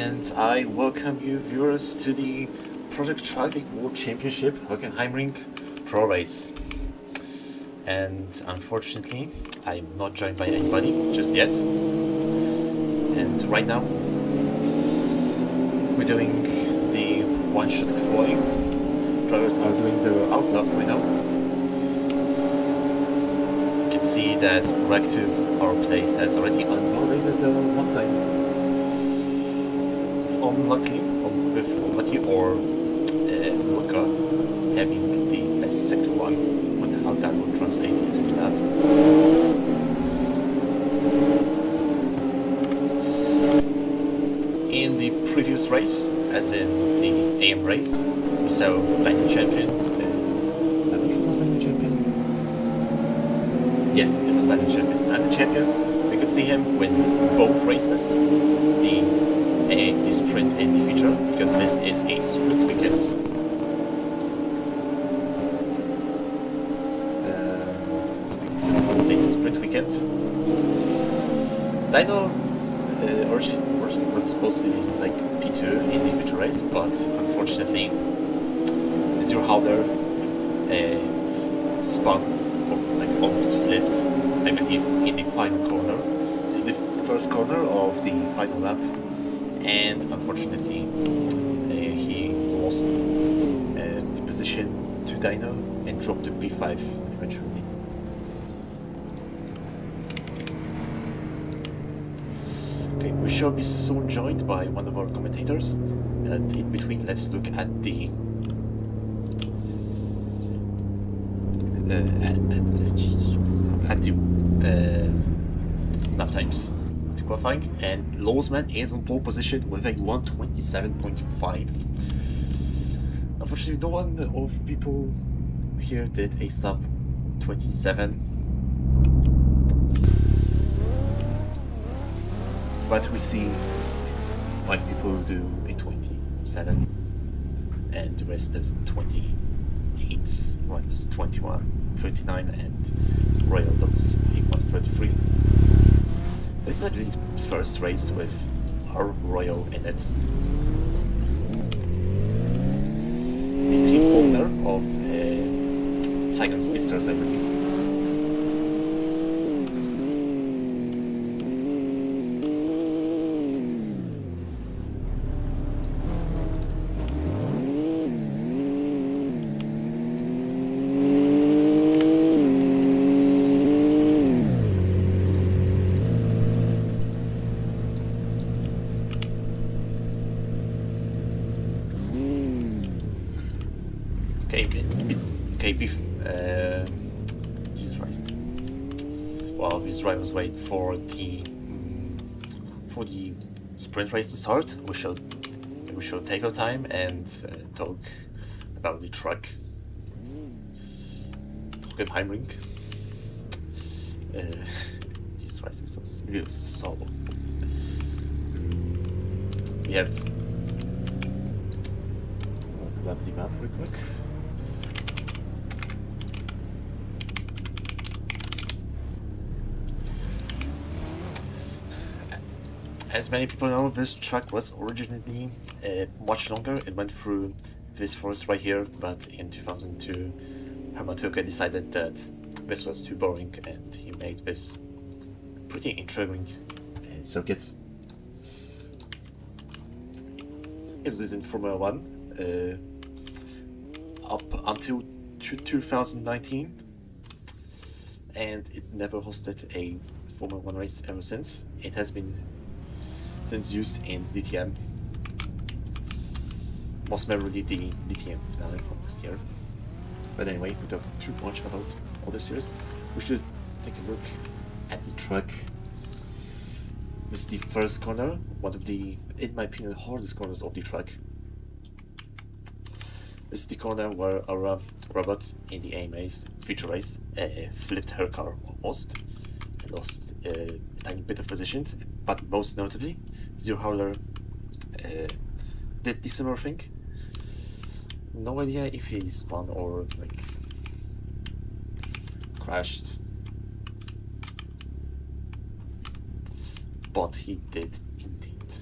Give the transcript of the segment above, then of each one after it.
And I welcome you viewers to the Project Trackday World Championship Hockenheim Ring Pro Race. And unfortunately, I'm not joined by anybody just yet. And right now, we're doing the one-shot qualifying. Drivers are doing the outlap right now. You can see that Rack 2, our place, has already unloaded the one time. Unlucky or Luca having the best sector 1, wonder how that will translate into the lab. In the previous race, as in the AM race, we saw Diamond Champion. I believe it was Diamond Champion. Yeah, it was Diamond Champion. Diamond Champion, we could see him win both races. The sprint and the feature, because this is a sprint weekend. This is the sprint weekend. Dino originally was supposed to be like P2 in the feature race, but unfortunately, Zero Howler spun, or like almost flipped, I believe, in the final corner, in the first corner of the final lap. And unfortunately, he lost the position to Dino and dropped to P5 eventually. Okay, we shall be soon joined by one of our commentators. And in between, let's look at the lap times. Qualifying, and Lowsman is on pole position with a 1:27.5. Unfortunately, no one of people here did a sub 27, but we see 5 people do a 27, and the rest is 28, runs 21, 39, and Royal does a 1:33. This is, I believe, the first race with our Royal in it. The team owner of Saigon Spisters, I believe. Jesus Christ. While these drivers wait for the sprint race to start, we shall take our time and talk about the track. Hockenheim Ring. Jesus Christ, it's so we have grab the map real quick. As many people know, this track was originally much longer. It went through this forest right here, but in 2002, Hermatoka decided that this was too boring, and he made this pretty intriguing circuit. It was in Formula 1 up until 2019, and it never hosted a Formula 1 race ever since. It has been since used in DTM, most memorably the DTM finale from this year. But anyway, we talk too much about other series. We should take a look at the track. This is the first corner, one of the, in my opinion, hardest corners of the track. This is the corner where our robot in the AMA's feature race flipped her car almost and lost a tiny bit of positions, but most notably, Zero Howler did the similar thing. No idea if he spun or like crashed, but he did indeed.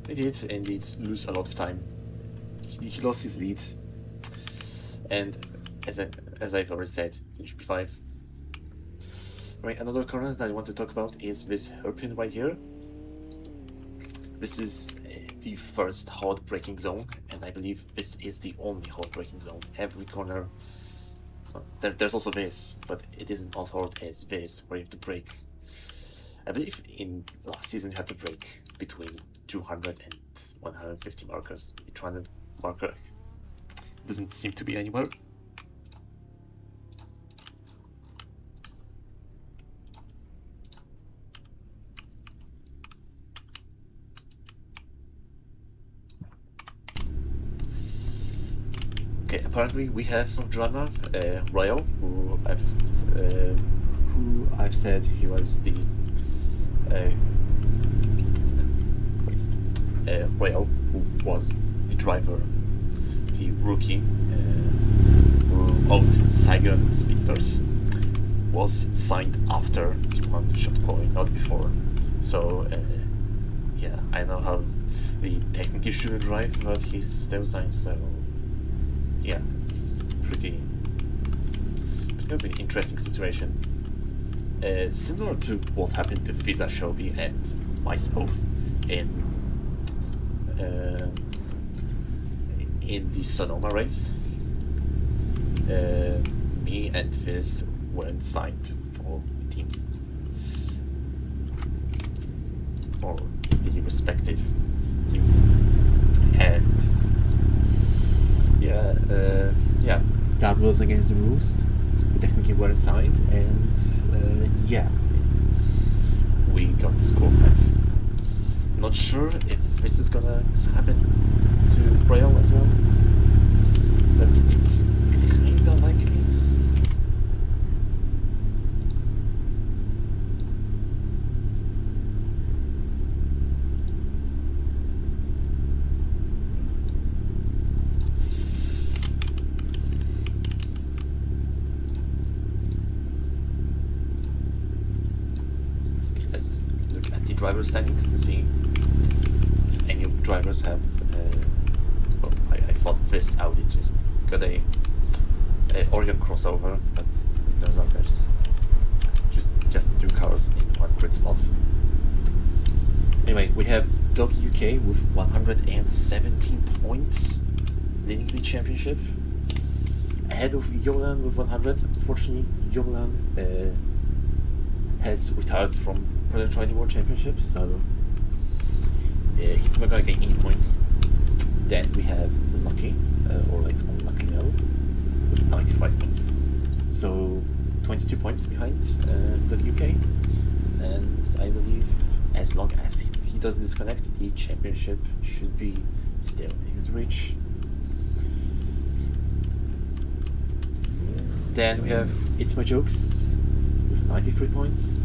He did indeed lose a lot of time. He lost his lead, and as I've already said, finished P5. Right, another corner that I want to talk about is this hairpin right here. This is the first hard braking zone, and I believe this is the only hard braking zone. Every corner, there's also this, but it isn't as hard as this, where you have to brake. I believe in last season you had to brake between 200 and 150 markers. The 200 marker doesn't seem to be anywhere. Okay, apparently we have some drama. Royal, who I've said he was the Royal, who was the driver, the rookie who owned Saigon Speedsters, was signed after the one-shot qualifying, not before. So yeah, I know how the technically shouldn't drive, but he's still signed. So yeah, it's pretty interesting situation. Similar to what happened to Visa Shelby and myself in the Sonoma race. Me and Fizz weren't signed for the teams, or the respective teams, and yeah, that was against the rules. We technically weren't signed, and yeah, we got disqualified. Not sure if this is gonna happen to Royal as well, but it's kinda likely. Let's look at the driver standings to see if any of the drivers have. Well, I thought this Audi just got a Oregon crossover, but it turns out they're just two cars in one grid spot. Anyway, we have Dog UK with 117 points, leading the championship, ahead of Yolan with 100. Unfortunately, Yolan has retired from Project World Championship, so he's not gonna get any points. Then we have Lucky, or like Unlucky now, with 95 points. So 22 points behind the UK, and I believe as long as he doesn't disconnect, the championship should be still in his reach. Then we have It's My Jokes with 93 points,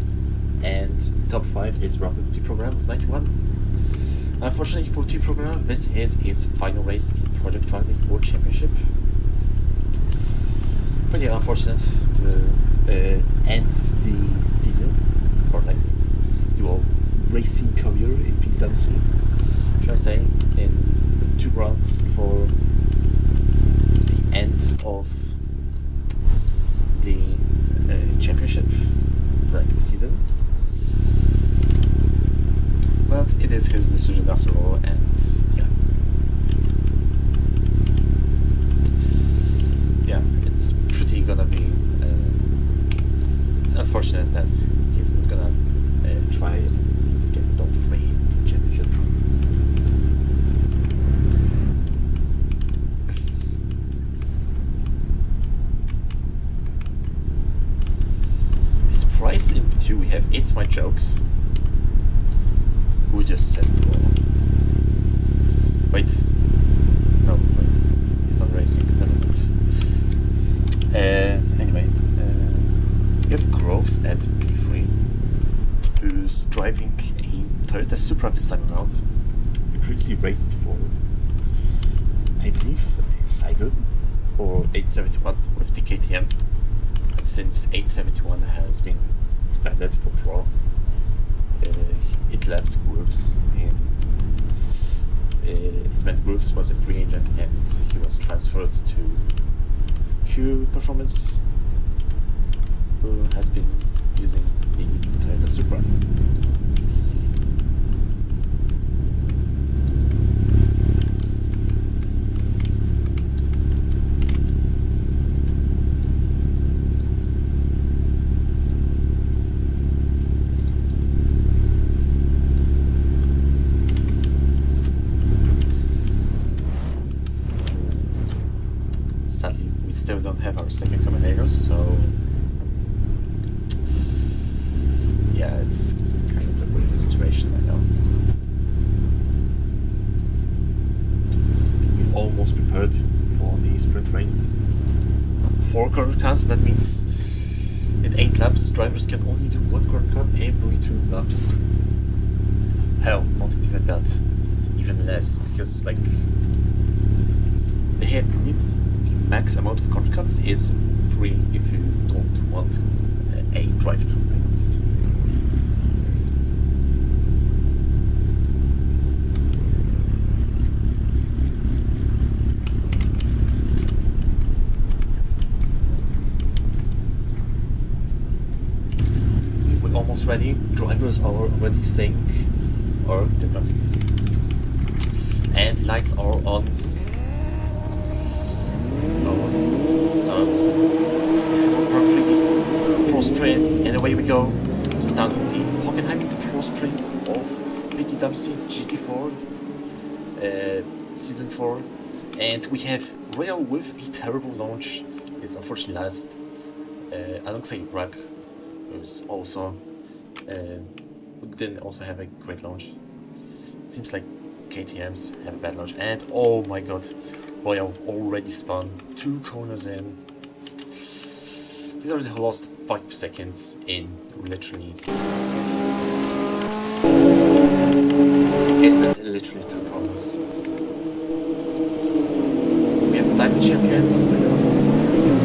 and the top 5 is Rob with T-Program with 91. Unfortunately for T-Program, this is his final race in Project Trackday World Championship. Pretty unfortunate to end the season, or like the whole racing career in PTWC, should I say, in 2 rounds before the end of the championship, like season. But it is his decision after all, and yeah, it's pretty gonna be. It's unfortunate that he's not gonna try and at least get top 3 in the championship. This Price in P2 we have It's My Jokes. We just said wait, no, wait, he's not racing, never mind. Anyway, we have Groves at P3, who's driving a Toyota Supra this time around. He previously raced for, I believe, Saigon or 871 with the KTM, and since 871 has been expanded for Pro, it left Grooves in when Grooves was a free agent and he was transferred to Q Performance, who has been using the Toyota Supra. Sadly, we still don't have our second commentator, so yeah, it's kind of a weird situation right now. We almost prepared for the sprint race. 4 corner cuts, that means in 8 laps, drivers can only do 1 corner cut every 2 laps. Hell, not even that. Even less, because like they need the max amount of corner cuts is 3 if you don't want a drive-through. Almost ready. Drivers are already saying, or different. And lights are on. Almost start. Pro sprint, and away we go. We start with the Hockenheim Pro sprint of PTWC GT4 season 4, and we have Royal with a terrible launch. Is unfortunately last alongside Rag, who's also who didn't also have a great launch. It seems like KTMs have a bad launch, and oh my god, Royal already spun 2 corners in. He's already lost 5 seconds in literally 2 corners. We have a Diamond Champion winner of the previous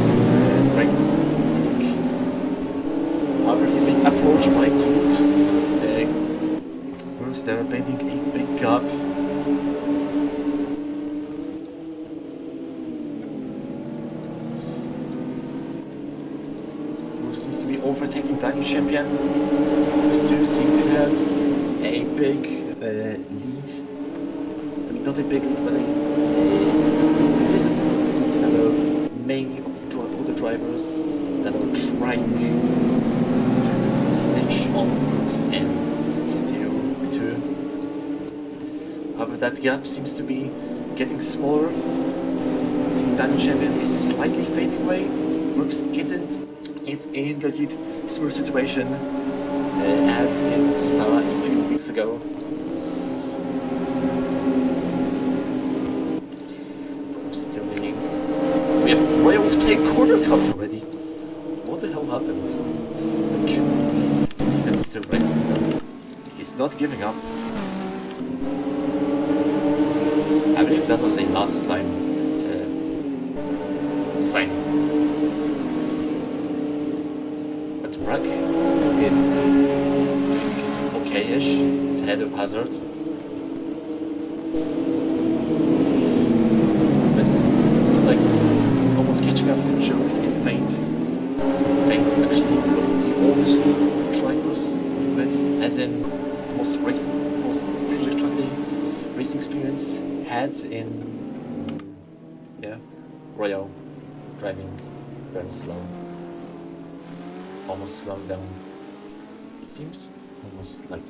race. However, he's being approached by Grooves. Grooves, they're building a big gap. Grooves seems to be overtaking Diamond Champion. Those two seem to have a big lead. I mean, not a big lead, but a visible lead out of many of all the drivers that are trying to snitch on Grooves and steal the 2. However, that gap seems to be getting smaller. You see Diamond Champion is slightly fading away. Grooves is in the lead similar situation as in Spa a few weeks ago. Still leading. We have Royal with 10 corner cuts already. What the hell happened? Like, is even still racing? He's not giving up. I believe that was a last time signing. But Rag is okay-ish. He's ahead of Hazard. But it's like he's almost catching up to Jokes in Faint. Faint actually the oldest drivers with, as in the most Project Trackday racing experience had in Royal, driving very slow, almost slowing down. It seems almost like.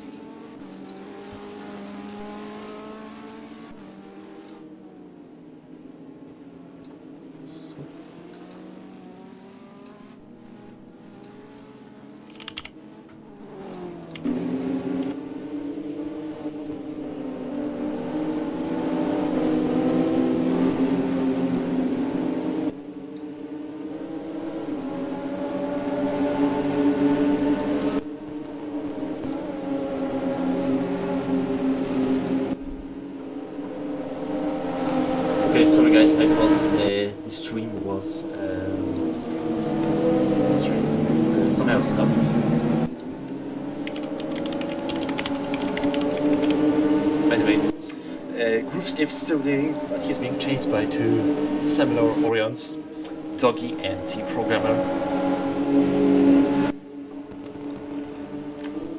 Okay, sorry guys, I thought the stream was the stream somehow stopped. By the way, Grooves is still leading, but he's being chased by two similar Orions, Doggy and T-Programmer.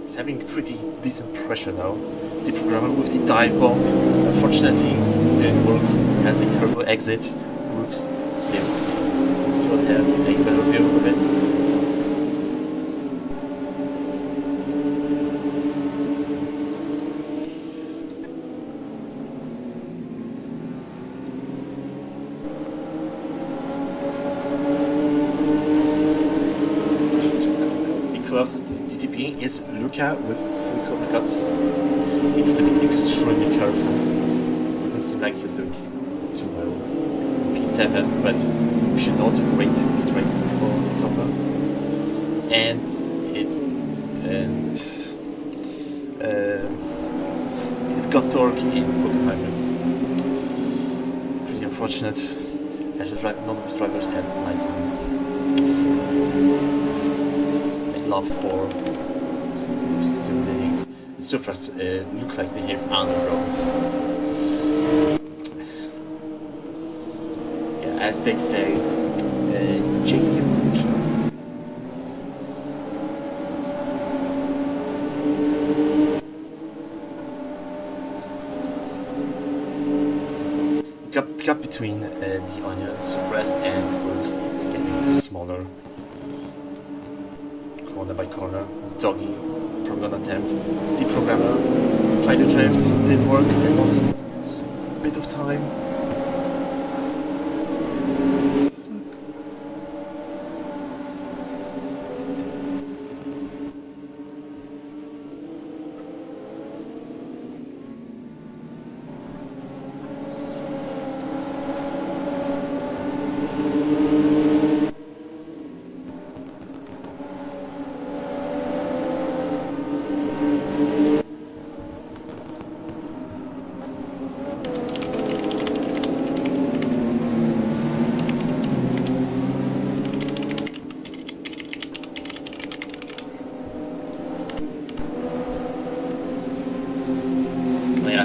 He's having pretty decent pressure now. T-Programmer with the dive bomb, unfortunately didn't work, has a turbo exit. Grooves still should have a better view of it. Closest DTP is Luca with 3 corner cuts. Needs to be extremely careful. Doesn't seem like he's doing too well. He's in P7, but we should not rate this race before it's over. And it got dark in Hockenheim. Pretty unfortunate. As none of his drivers had nice love for still leading. Supras look like they have underground. Yeah, as they say, GT4. Gap between the Onion, Supras and Wolves is getting smaller. Corner by corner. Doggy from an attempt. The programmer tried to drift, didn't work, and lost a bit of time.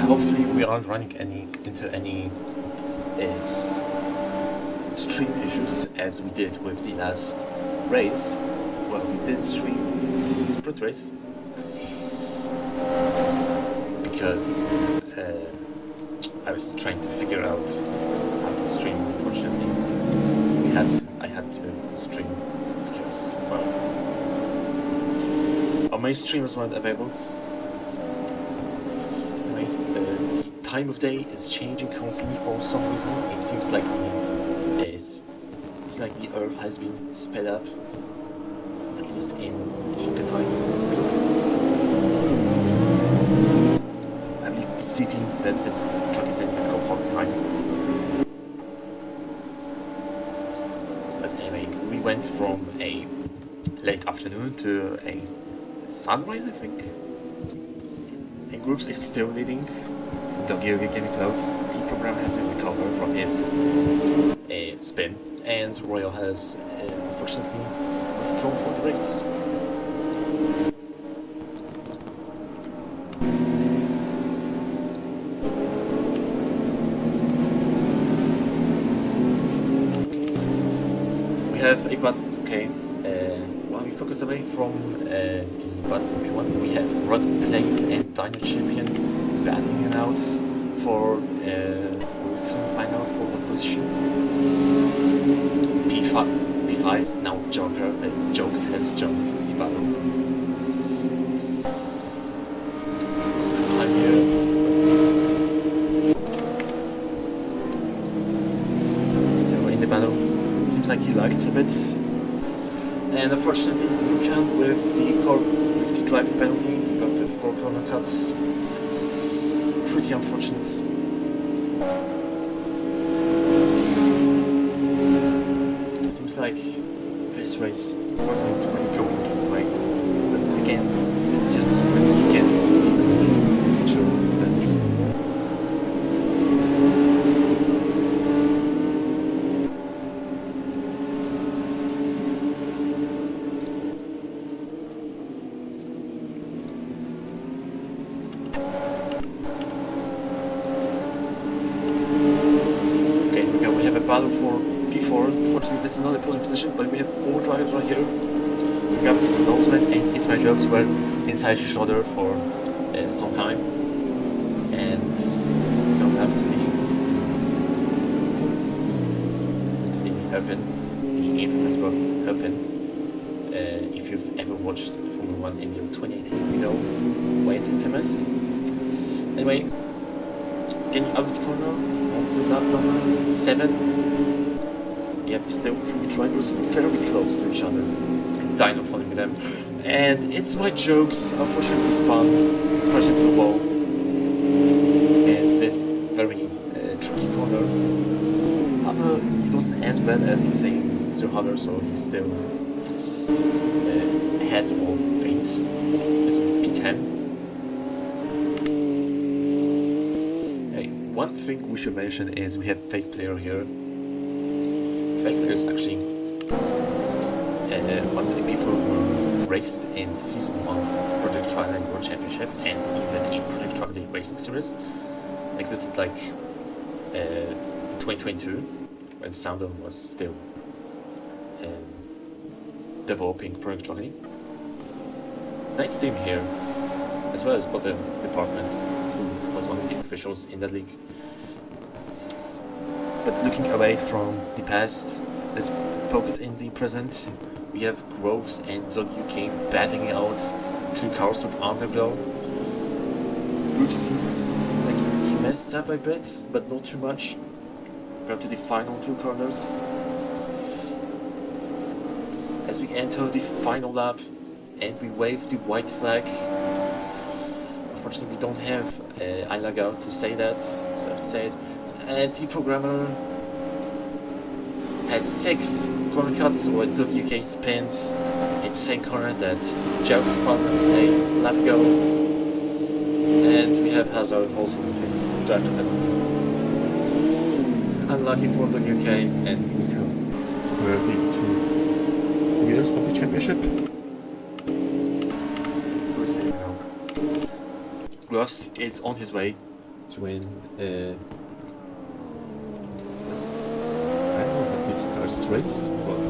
Hopefully we aren't running into any stream issues as we did with the last race. Well, we did stream the sprint race because I was trying to figure out how to stream. Unfortunately, I had to stream because, well, all my streamers weren't available. Time of day is changing constantly for some reason. It seems like the Earth has been sped up, at least in Hockenheim. I believe the city that this truck is in is called Hockenheim. But anyway, we went from a late afternoon to a sunrise, I think. And Grooves is still leading. Doggy getting close. The program has to recover from his spin, and Royal has unfortunately withdrawn for the race. We have a button. Okay, while we focus away from the button from P1, we have Run Plays and Dino Champion battling it out for we'll soon find out for what position. P5 now Jokes has jumped the battle. Some time here, but still in the battle. It seems like he lagged a bit, and unfortunately Luca with the driving penalty got the 4 corner cuts. Pretty unfortunate. Seems like this race wasn't really going his way. But again, it's just sprint. You can definitely future that. battle for P4. Unfortunately, this is not a podium position, but we have 4 drivers right here. Gabriel's announcement and it's my jokes were inside each other for some time. And we don't have to the Open, the infamous Open. If you've ever watched Formula 1 in your 2018, you know why it's infamous. Anyway, in out of the corner, onto lap number 7. Yeah, still 3 drivers very close to each other. And Dino following them. And it's my jokes, unfortunately spun, crashed into the wall. And this very tricky corner. It wasn't as bad as, let's say, Sir Hunter, so he's still ahead of paint. It's P10. One thing we should mention is we have fake player here. Fake player is actually one of the people who raced in season 1 of Project Trackday World Championship and even in Project Trackday Racing Series. Existed like 2022 when Sounder was still developing Project Trackday. It's nice to see him here, as well as other departments. Was one of the officials in that league. But looking away from the past, let's focus in the present. We have Groves and Zog UK battling out 2 cars with Underglow. Groves seems like he messed up a bit, but not too much. We're up to the final 2 corners. As we enter the final lap and we wave the white flag. Unfortunately, we don't have iLogout to say that, so I have to say it. And the programmer has 6 corner cuts where WK spins in the same corner that Joe spun a lap ago. And we have Hazard also with a driver penalty. Unlucky for WK and Nico. We're the 2 winners of the championship. Ross is on his way to win. I don't know if it's his first race, but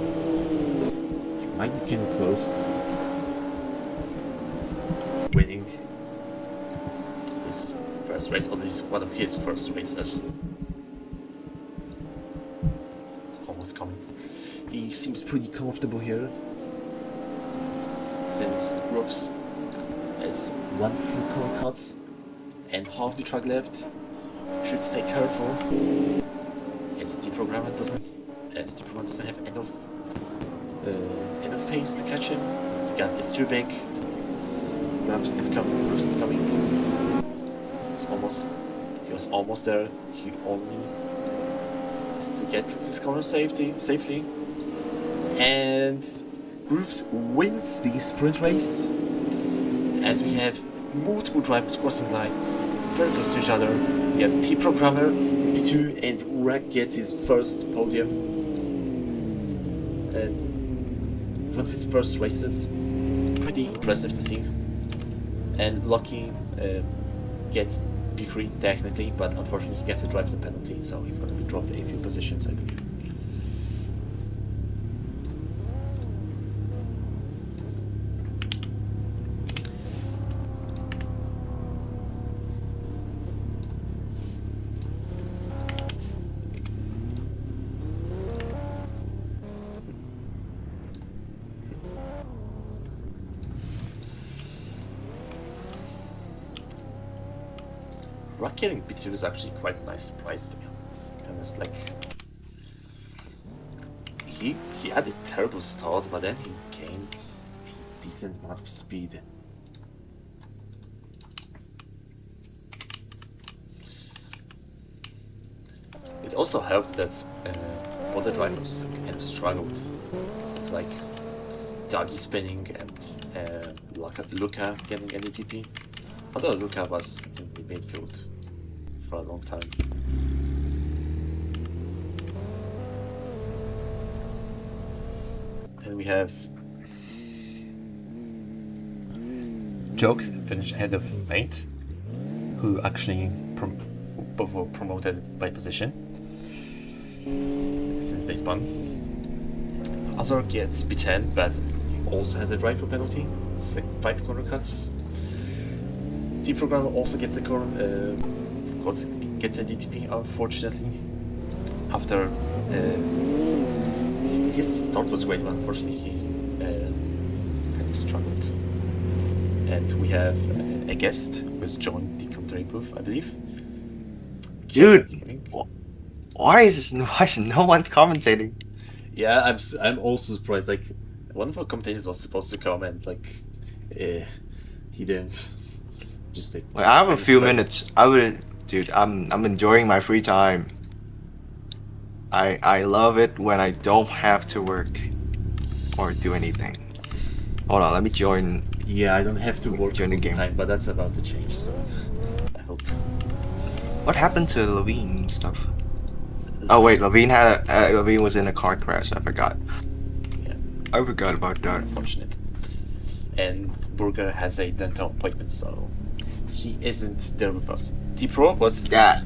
he might be getting close to winning his first race, or at least one of his first races. It's almost coming. He seems pretty comfortable here, since Ross has 1 full corner cut and half the track left. Should stay careful. As the programmer doesn't have enough pace to catch him. The gap is too big. Ruffs is coming. He was almost there. He only has to get through this corner safely. And Grooves wins the sprint race. As we have multiple drivers crossing the line, very close to each other. We have T-Programmer, P2, and Rack gets his first podium. And one of his first races. Pretty impressive to see. And Lucky gets P3 technically, but unfortunately he gets a driver penalty, so he's going to be dropped a few positions, I believe. Rock getting P2 is actually quite a nice surprise to me. And it's like he had a terrible start, but then he gained a decent amount of speed. It also helped that other drivers kind of struggled, like Dagi spinning and Luca getting an ETP. Although Luca was in the midfield for a long time. And we have Jokes finished ahead of Fate, who actually both were promoted by position. since they spun. Other gets P10, but also has a driver penalty, 5 corner cuts. T-Programmer also gets a gets a DTP, unfortunately. After his start was great, but unfortunately he kind of struggled. And we have a guest who has joined the commentary booth, I believe. Dude, why is no one commentating? Yeah, I'm also surprised. Like, one of our commentators was supposed to come and he didn't. Just like, Wait, I have a few minutes. Dude, I'm enjoying my free time. I love it when I don't have to work or do anything. Hold on, let me join. Yeah, I don't have to work join the game. time, but that's about to change. So I hope. What happened to Levine stuff? Oh wait, Levine was in a car crash. I forgot. Yeah, I forgot about that. Unfortunate. And Burger has a dental appointment, so he isn't there with us. T-Pro was. Yeah,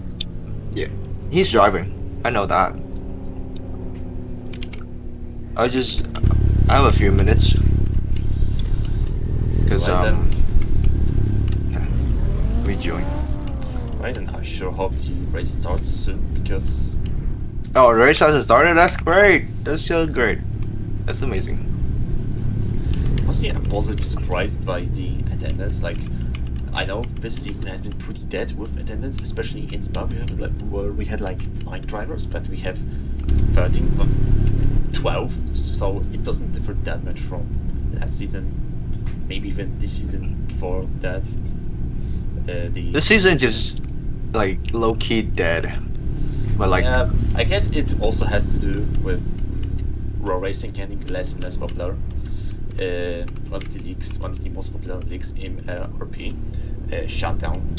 he's driving. I know that. I have a few minutes. Because rejoin. Right, and I sure hope the race starts soon because. Oh, the race hasn't started. That's great. That's still great. That's amazing. Honestly, I'm positively surprised by the attendance. Like, I know this season has been pretty dead with attendance, especially in Spa. Where we had like 9 drivers, but we have 12, so it doesn't differ that much from last season. Maybe even this season before that. This season just like low key dead, but like. Yeah, I guess it also has to do with raw racing getting less and less popular. One of the most popular leagues in RP, shut down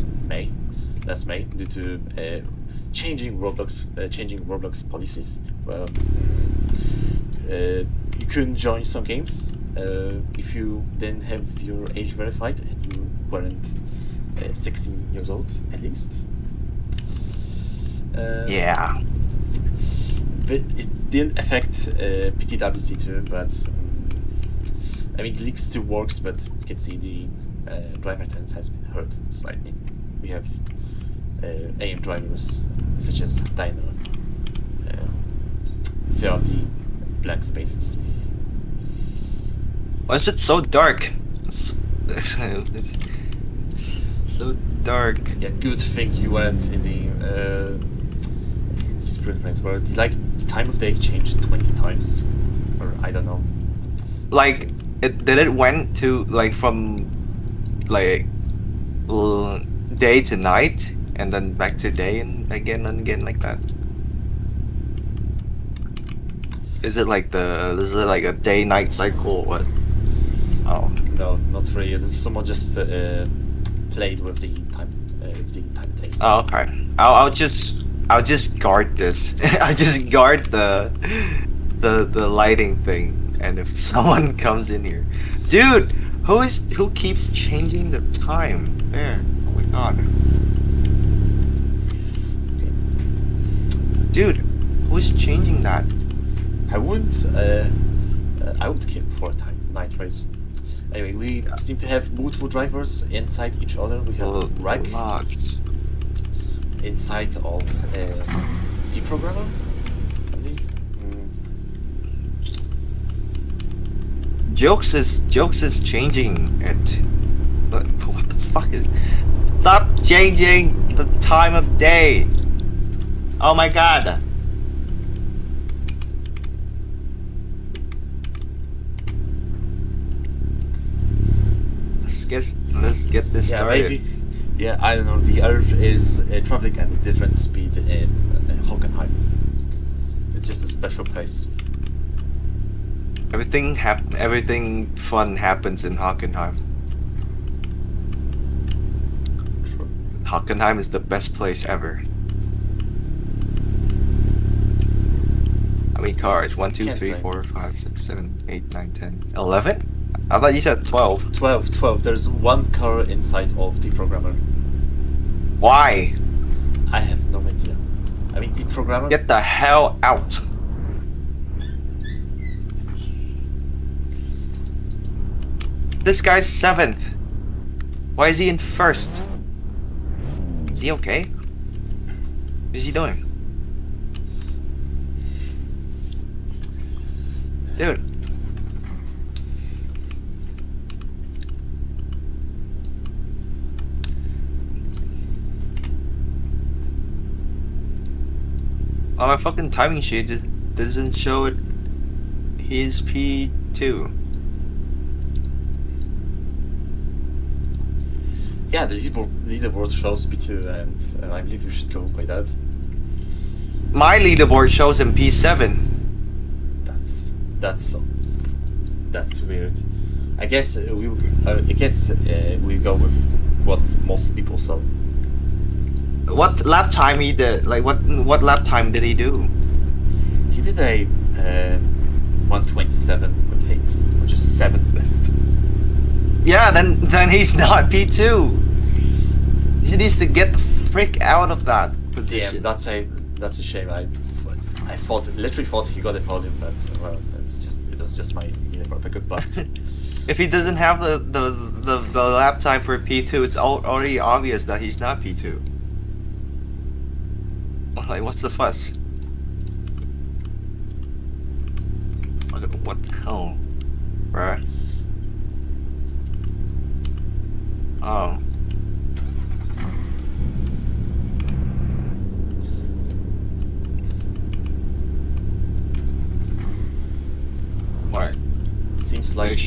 last May due to changing Roblox policies. Well, you couldn't join some games if you didn't have your age verified and you weren't 16 years old at least. Yeah. But it didn't affect PTWC too, but I mean, the league still works, but you can see the driver attendance has been hurt slightly. We have AM drivers such as Dino fill out the blank spaces. Why is it so dark? It's so dark. Yeah, good thing you went in the sprint race where the time of day changed 20 times, or I don't know. Like, it went to like from like day to night and then back to day and again like that. Is it like a day night cycle or what? Oh no, not really. Someone just played with the time taste. Oh, okay. I'll just guard this. I'll just guard the lighting thing. And if someone comes in here, dude, who keeps changing the time? There, oh my god, dude, who's changing that? I would keep for night race. Anyway, we seem to have multiple drivers inside each other. We have Rack inside of the programmer, I believe. Jokes is changing it. What the fuck is? Stop changing the time of day. Oh my god. Let's get this started. Maybe. Yeah, I don't know. The Earth is traveling at a different speed in Hockenheim. It's just a special place. Everything fun happens in Hockenheim. True. Hockenheim is the best place ever. How many cars? 1, 2, 3, 4, 5, 6, 7, 8, 9, 10, 11? I thought you said 12. 12. There's one car inside of the programmer. Why? I have no idea. I mean, the programmer. Get the hell out. This guy's 7th. Why is he in 1st? Is he okay? What is he doing? Dude. On my fucking timing sheet, it doesn't show it. He's P2. Yeah, the leaderboard shows P2, and I believe you should go by that. My leaderboard shows him P7. That's weird. I guess we'll go with what most people saw. What lap time he did? Like what lap time did he do? He did a 127.8, which is 7th best. Yeah, then he's not P2. He needs to get the frick out of that position. Damn, that's a shame. I literally thought he got a podium, but well, it was just my leaderboard. I got bugged. If he doesn't have the lap time for P2, it's already obvious that he's not P2. Like, what's the fuss? What the hell, bruh? Oh. What? Seems like.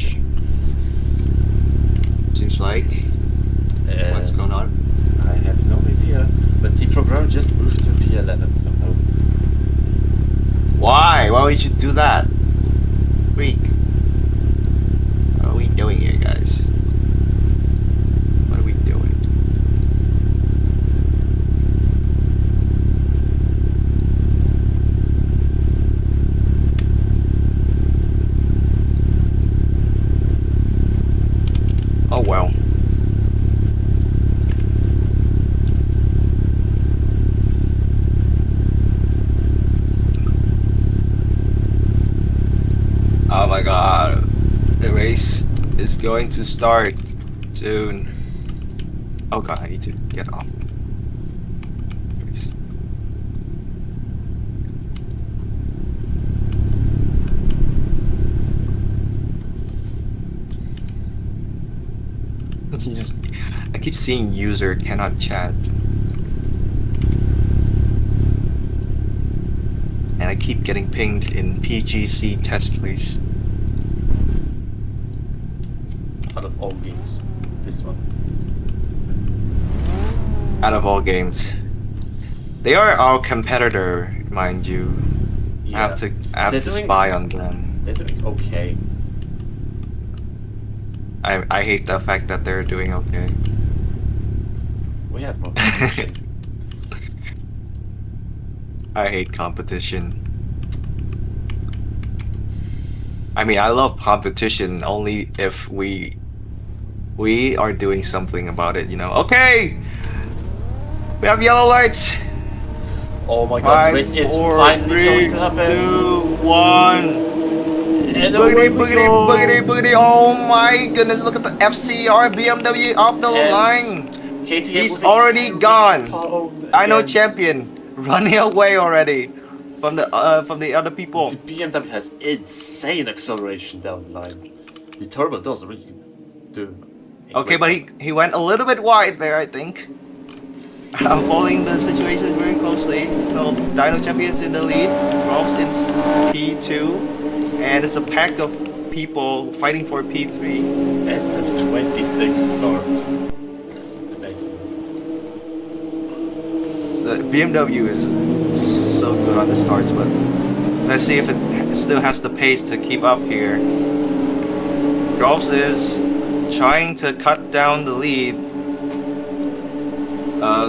Seems like. What's going on? I have no idea, but the program just moved to P11 somehow. Why? Why would you do that? Freak. What are we doing here, guys? What are we doing? Oh well. Oh my god, the race is going to start soon. Oh god, I need to get off. Race. I keep seeing user cannot chat. And I keep getting pinged in PGC test, please. Out of all games, this one. Out of all games. They are our competitor, mind you. Yeah. I have to spy on them. They're doing okay. I hate the fact that they're doing okay. We have more competition. I hate competition. I mean, I love competition only if we are doing something about it, you know. Okay! We have yellow lights! Oh my god, the race is finally going to happen! 2, 1! And Boogity, boogity, boogity, boogity! Oh my goodness, look at the FCR BMW off the line! He's already gone! I know champion! Running away already from the other people. The BMW has insane acceleration down the line. The turbo doesn't really do. Okay, but he went a little bit wide there, I think. I'm following the situation very closely. So Dino Champion's in the lead, Rob's in P2, and it's a pack of people fighting for P3. SF26 starts. The BMW is so good on the starts, but let's see if it still has the pace to keep up here. Drops is trying to cut down the lead.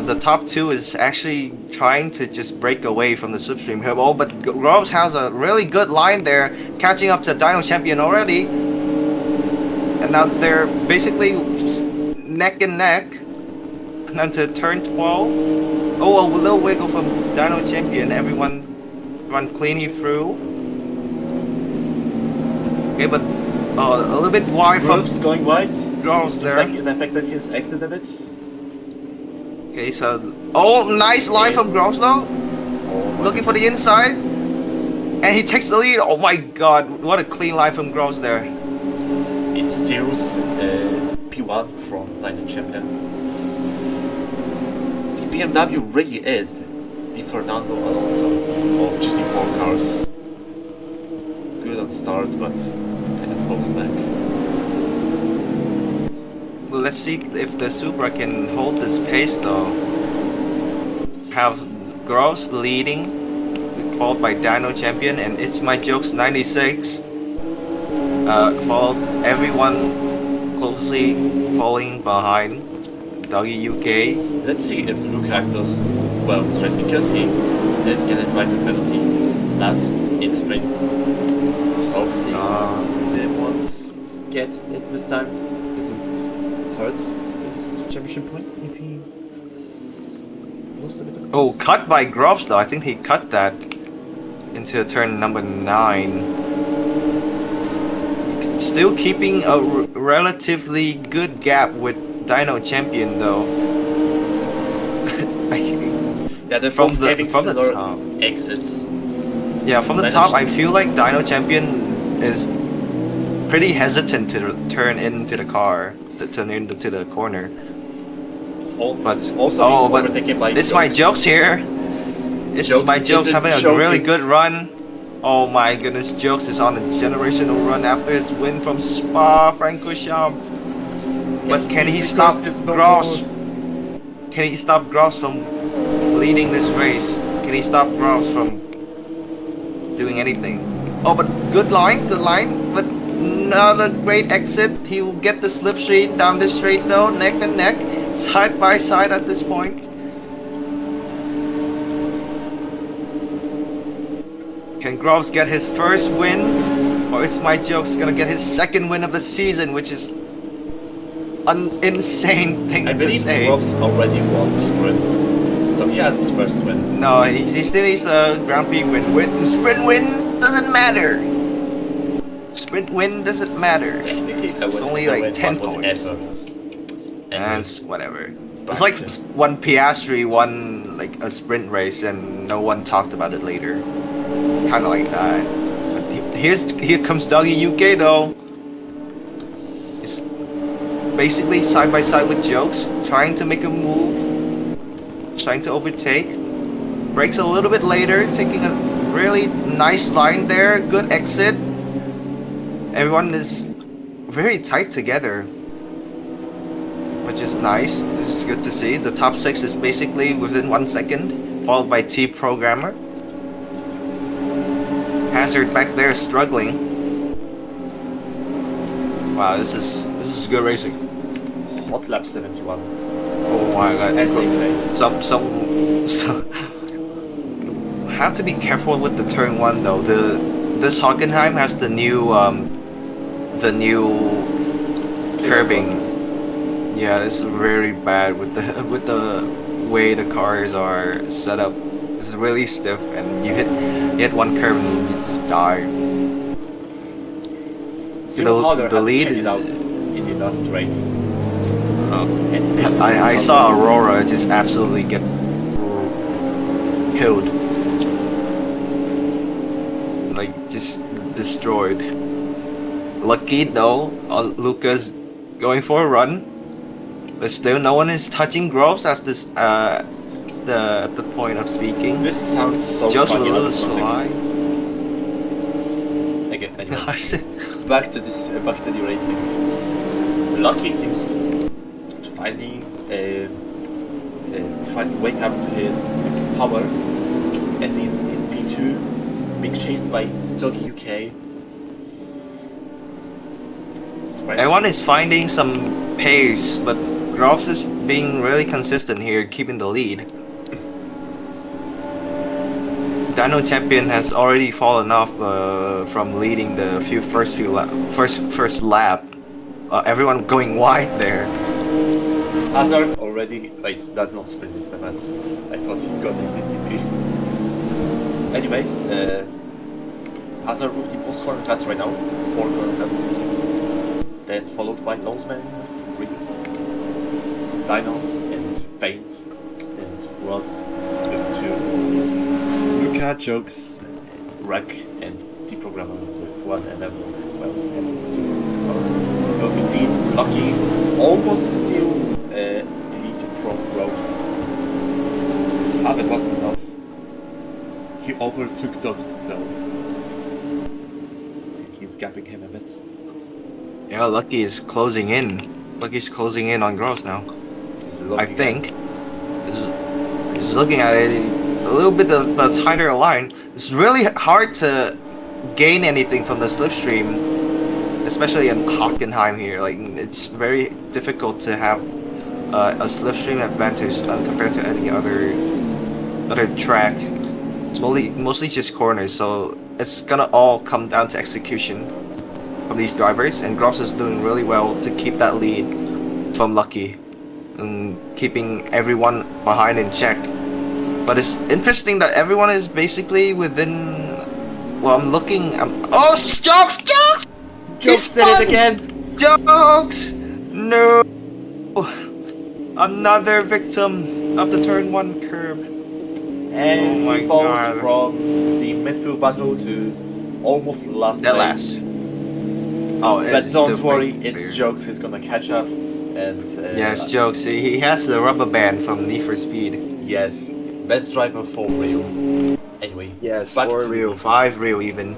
The top two is actually trying to just break away from the slipstream. Oh, but Groves has a really good line there, catching up to Dino Champion already. And now they're basically neck and neck. And then to turn 12. Oh, a little wiggle from Dino Champion. Everyone run cleanly through. Okay, but a little bit wide from Groves going wide. Groves Seems there. like it affected his exit a bit. Okay, so nice line from Yes. Groves though. Oh, my Looking for the goodness. inside, and he takes the lead. Oh my God, what a clean line from Groves there. It steals P1 from Dino Champion. The BMW really is the Fernando Alonso of GT4 cars. Good on start, but kind of falls back. Well, let's see if the Supra can hold this pace though. Have Groves leading, followed by Dino Champion, and It's My Jokes 96. Followed everyone closely following behind Doggy UK. Let's see if Lukac does well in sprint, because he did get a driver penalty last in sprint. Hopefully they won't get it this time. It would hurt his championship points if he lost a bit of Oh, points. cut by Groves though. I think he cut that into turn number 9. Still keeping a relatively good gap with Dino Champion though. Yeah, they're From both the- having from the similar top. exits. Yeah, from the top, I feel like Dino Champion is pretty hesitant to turn into the car, to turn into the corner. It's But also being overtaken by it's My Jokes here. It's Jokes My Jokes isn't having a joking. really good run. Oh my goodness, Jokes is on a generational run after his win from Spa-Francorchamps. But can he stop Gross? Can he stop Gross from leading this race? Can he stop Gross from doing anything? Oh, but good line, but not a great exit. He will get the slipstream down this straight though, neck and neck, side by side at this point. Can Groves get his first win? Or is My Jokes gonna get his second win of the season, which is an insane thing I to believe say. Groves already won the sprint, so he has his first win. No, he still needs a Grand Prix win. Sprint win doesn't matter. Sprint win doesn't matter. Technically, It's only like 10 points. And That's whatever. back It's like to- one Piastri won like a sprint race and no one talked about it later. Kind of like that. But here comes Doggy UK though. It's basically side by side with Jokes, trying to make a move, trying to overtake. Brakes a little bit later, taking a really nice line there. Good exit. Everyone is very tight together, which is nice. It's good to see. The top 6 is basically within 1 second, followed by T Programmer. Hazard back there struggling. Wow, this is good racing. Hot lap 71, Oh my god. as they say. Some have to be careful with the turn 1 though. This Hockenheim has the new curbing. Yeah, it's very bad with the way the cars are set up. It's really stiff, and you hit one curve and you just die. Zero Harder the had lead checked is- it out in the last race. Oh. And he did. I saw Aurora just absolutely get killed, like just destroyed. Lucky though, Lucas going for a run, but still no one is touching Groves as this the point of speaking. This sounds so Just a funny little out of sly. context. Again, anyway, back to the racing. Lucky seems to finally wake up to his power, as he's in P2, being chased by Doggy UK. Everyone is finding some pace, but Groves is being really consistent here, keeping the lead. Dino Champion has already fallen off from leading the first lap. Everyone going wide there. Hazard already. Wait, that's not sprint, it's my bad. I thought he got a DTP. Anyways, Hazard with the most corner cuts right now. 4 corner cuts. Then followed by Lowsman, 3. Dino and Faint and Rod with 2. Luca, Jokes, Rack and Deprogrammer with 1 and everyone else has 0. We'll be seeing Lucky almost still deleted from Rose. Ah, that wasn't enough. He overtook Dog though. He's gapping him a bit. Yeah, Lucky is closing in. Lucky's closing in on Gross now. I think. He's looking at it a little bit of a tighter line. It's really hard to gain anything from the slipstream, especially in Hockenheim here. Like, it's very difficult to have a slipstream advantage compared to any other track. It's mostly just corners, so it's gonna all come down to execution from these drivers, and Gross is doing really well to keep that lead from Lucky and keeping everyone behind in check. But it's interesting that everyone is basically within. Well, oh, Jokes! Jokes did it again! Jokes! No! Another victim of the turn 1 curb. And oh he falls God. from the midfield battle to almost last place. Oh, but don't still worry, fake it's there. Jokes who's gonna catch up. And yes, Jokes. He has the rubber band from Need for Speed. Yes, best driver for real. Anyway, Yes, back 4 to real, the 5 real even.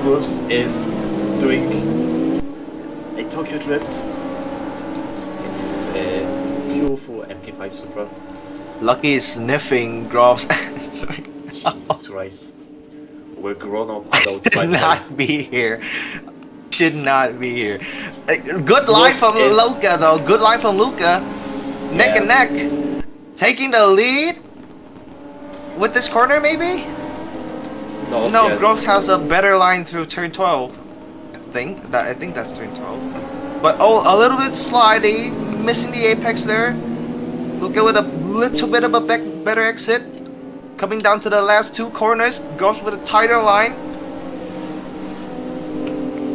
Grooves is doing a Tokyo Drift. It's a beautiful MK5 Supra. Lucky is sniffing Groves. Jesus Christ. We're grown up adults by Should the way. not be here. Should not be here. Good line from is- Luca though. Good line from Luca. Neck and neck. Taking the lead with this corner maybe? No, yet. Groves has a better line through turn 12. I think that's turn 12. But oh, a little bit slidey, missing the apex there. Luca with a little bit of a better exit. Coming down to the last 2 corners, Groves with a tighter line.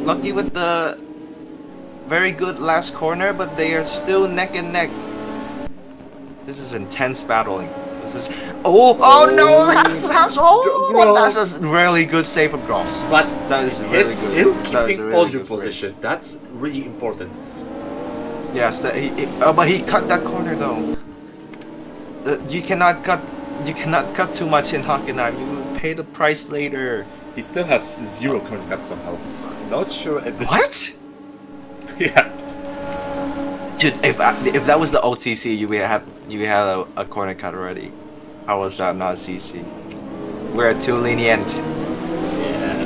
Lucky with the very good last corner, but they are still neck and neck. This is intense battling. This is no! That's a really good save from Groves. But That is really he's good. still That is keeping a really podium good race. position. That's really important. Yes, but he cut that corner though. You cannot cut too much in Hockenheim. You will pay the price later. He still has 0 corner cuts somehow. Not sure if this What? Yeah. Dude, if that was the old CC, you would have a corner cut already. How was that not CC? We're too lenient. Yeah.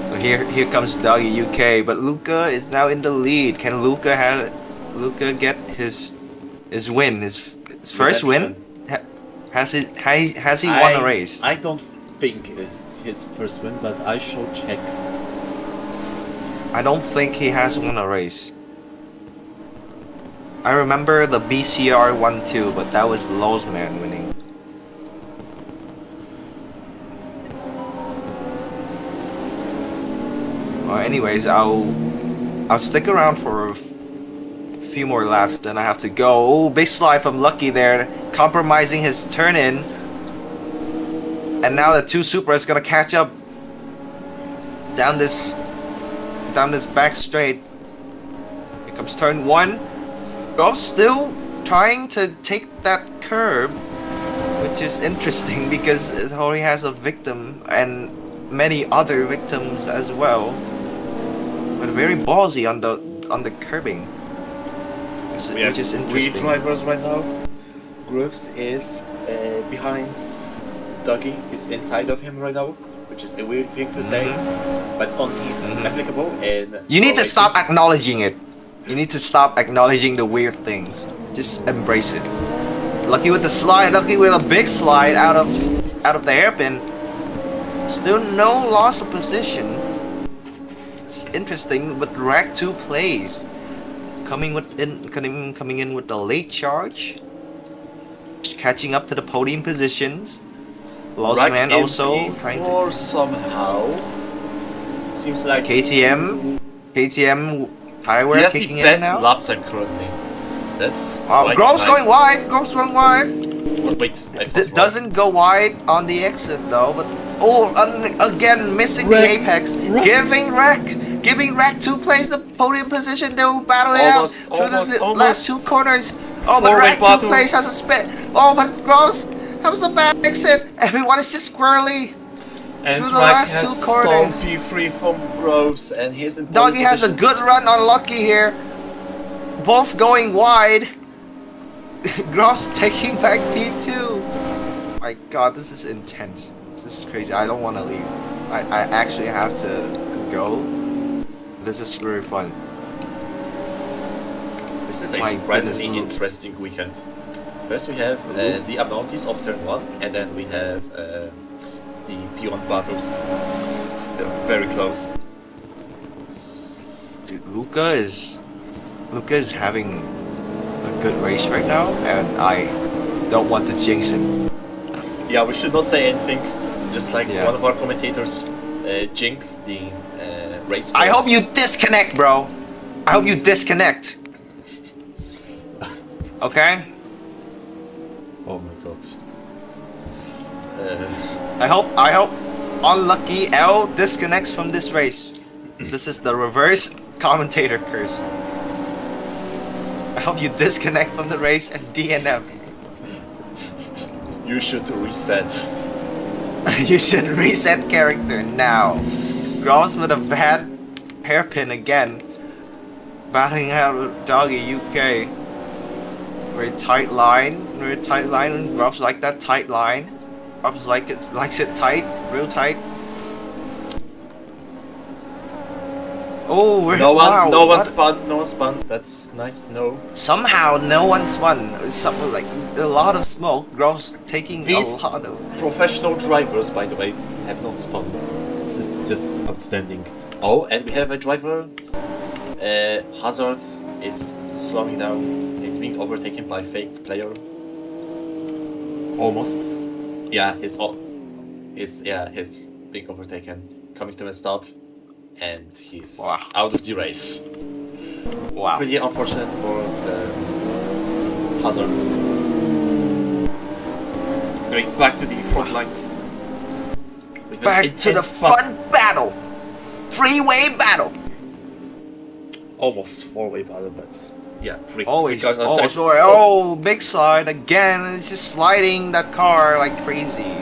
So here comes Doggy UK, but Luca is now in the lead. Can Luca get his win, his first win? Has he won a race? I don't think it's his first win, but I shall check. I don't think he has won a race. I remember the BCR 1-2, but that was Lowsman winning. Well, anyways, I'll stick around for a few more laps, then I have to go. Oh, big slide from Lucky there, compromising his turn in. And now the 2 Supra is gonna catch up down this back straight. Here comes turn 1. Groves still trying to take that curb, which is interesting because he has a victim and many other victims as well. But very ballsy on the curbing, We have which is 3 interesting. drivers right now. Grooves is behind. Dougie is inside of him right now, which is a weird thing to say, but it's only applicable in. You need to stop acknowledging it. You need to stop acknowledging the weird things. Just embrace it. Lucky with the slide. Lucky with a big slide out of the hairpin. Still no loss of position. It's interesting, but Rack 2 plays. Coming in with the late charge. Catching up to the podium positions. Lost Rack Man also INV trying to... or somehow. Seems like KTM tire he wear has kicking the in best now. lap time currently. That's Grove's going wide. Grove's going wide. Oh, wait, I thought Doesn't go wide on the exit though, but again missing Wreck. the apex, giving Rack 2 plays the podium position. They will battle it out through the last 2 corners. Oh, but Rack 2 plays has a spin. Oh, but Gross has a bad exit. Everyone is just squirrely and through the Rack last 2 has corners. P3 from Groves and he's in Doggy has a good run on Lucky here. Both going wide. Gross taking back P2. My god, this is intense. This is crazy. I don't want to leave. I actually have to go. This is very fun. This is a surprisingly interesting weekend. First we have the abnormalities of turn 1 and then we have the P1 battles. They're very close. Dude, Luca is having a good race right now, and I don't want to jinx him. Yeah, we should not say anything. Just like one of our commentators jinxed the race. I hope you disconnect, bro. I hope you disconnect. Okay? Oh my god. I hope unlucky L disconnects from this race. This is the reverse commentator curse. I hope you disconnect from the race and DNF. You should reset. You should reset character now. Gross with a bad hairpin again. Battling out with Doggy UK. Very tight line. Gross like that tight line. Gross likes it tight, real tight. Oh, no one wow, spun. That's nice to know. Somehow no one spun. Something like a lot of smoke. Gross taking These a lot of professional drivers, by the way, have not spun. This is just outstanding. Oh, and we have a driver. Hazard is slowing down. He's being overtaken by fake player. Almost. Yeah, he's being overtaken. Coming to a stop. And he's out of the race. Wow. Pretty unfortunate for the Hazards. Going back to the front lines. Back to the fun battle! Freeway battle! Almost four-way battle, but yeah, almost four. Oh, big slide again. It's just sliding that car like crazy.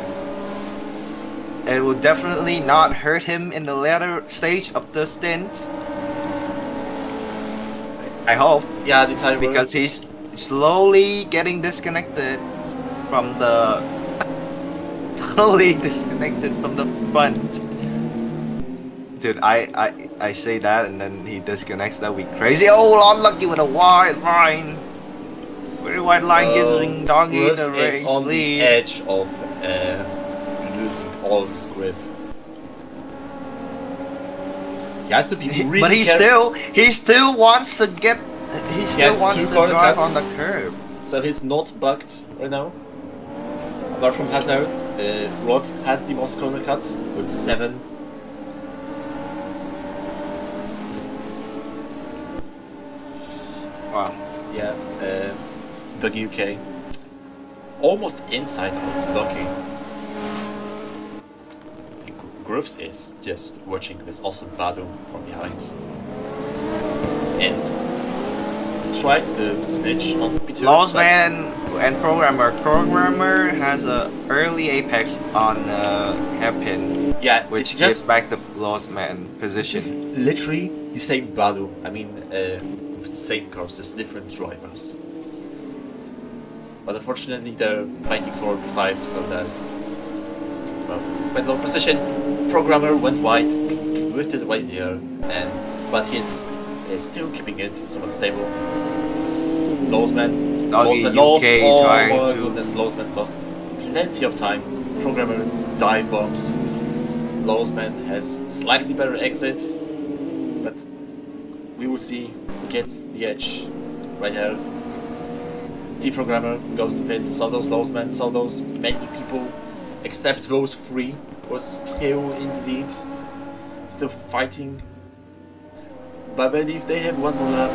It will definitely not hurt him in the later stage of the stint. I hope. Yeah, the timer. Because he's slowly getting disconnected from the... totally disconnected from the front. Dude, I say that and then he disconnects. That would be crazy. Oh, unlucky with a wide line. Very wide line giving Doggy the race on lead. The edge of losing all of his grip. He has to be really but he still wants to get. He still wants to drive on the curb. So he's not bugged right now. Apart from Hazard, Rod has the most corner cuts with 7. Wow. Yeah, the UK almost inside of Lucky. Grooves is just watching this awesome battle from behind and tries to snitch on P2. Lost Man and Programmer has a early apex on hairpin. Yeah, which gives back the Lost Man position. It's literally the same battle. I mean, with the same cars, just different drivers. But unfortunately, they're fighting for P5, so that's quite low position. Programmer went wide, drifted away there, but he's still keeping it somewhat stable. Lowsman lost. Oh my goodness, Lowsman lost plenty of time. Programmer dive bombs. Lowsman has slightly better exit. PTWC gets the edge right here. Deprogrammer goes to pits, so those Lowsmen, so those many people, except those three, were still in the lead, still fighting. But I believe they have one more lap,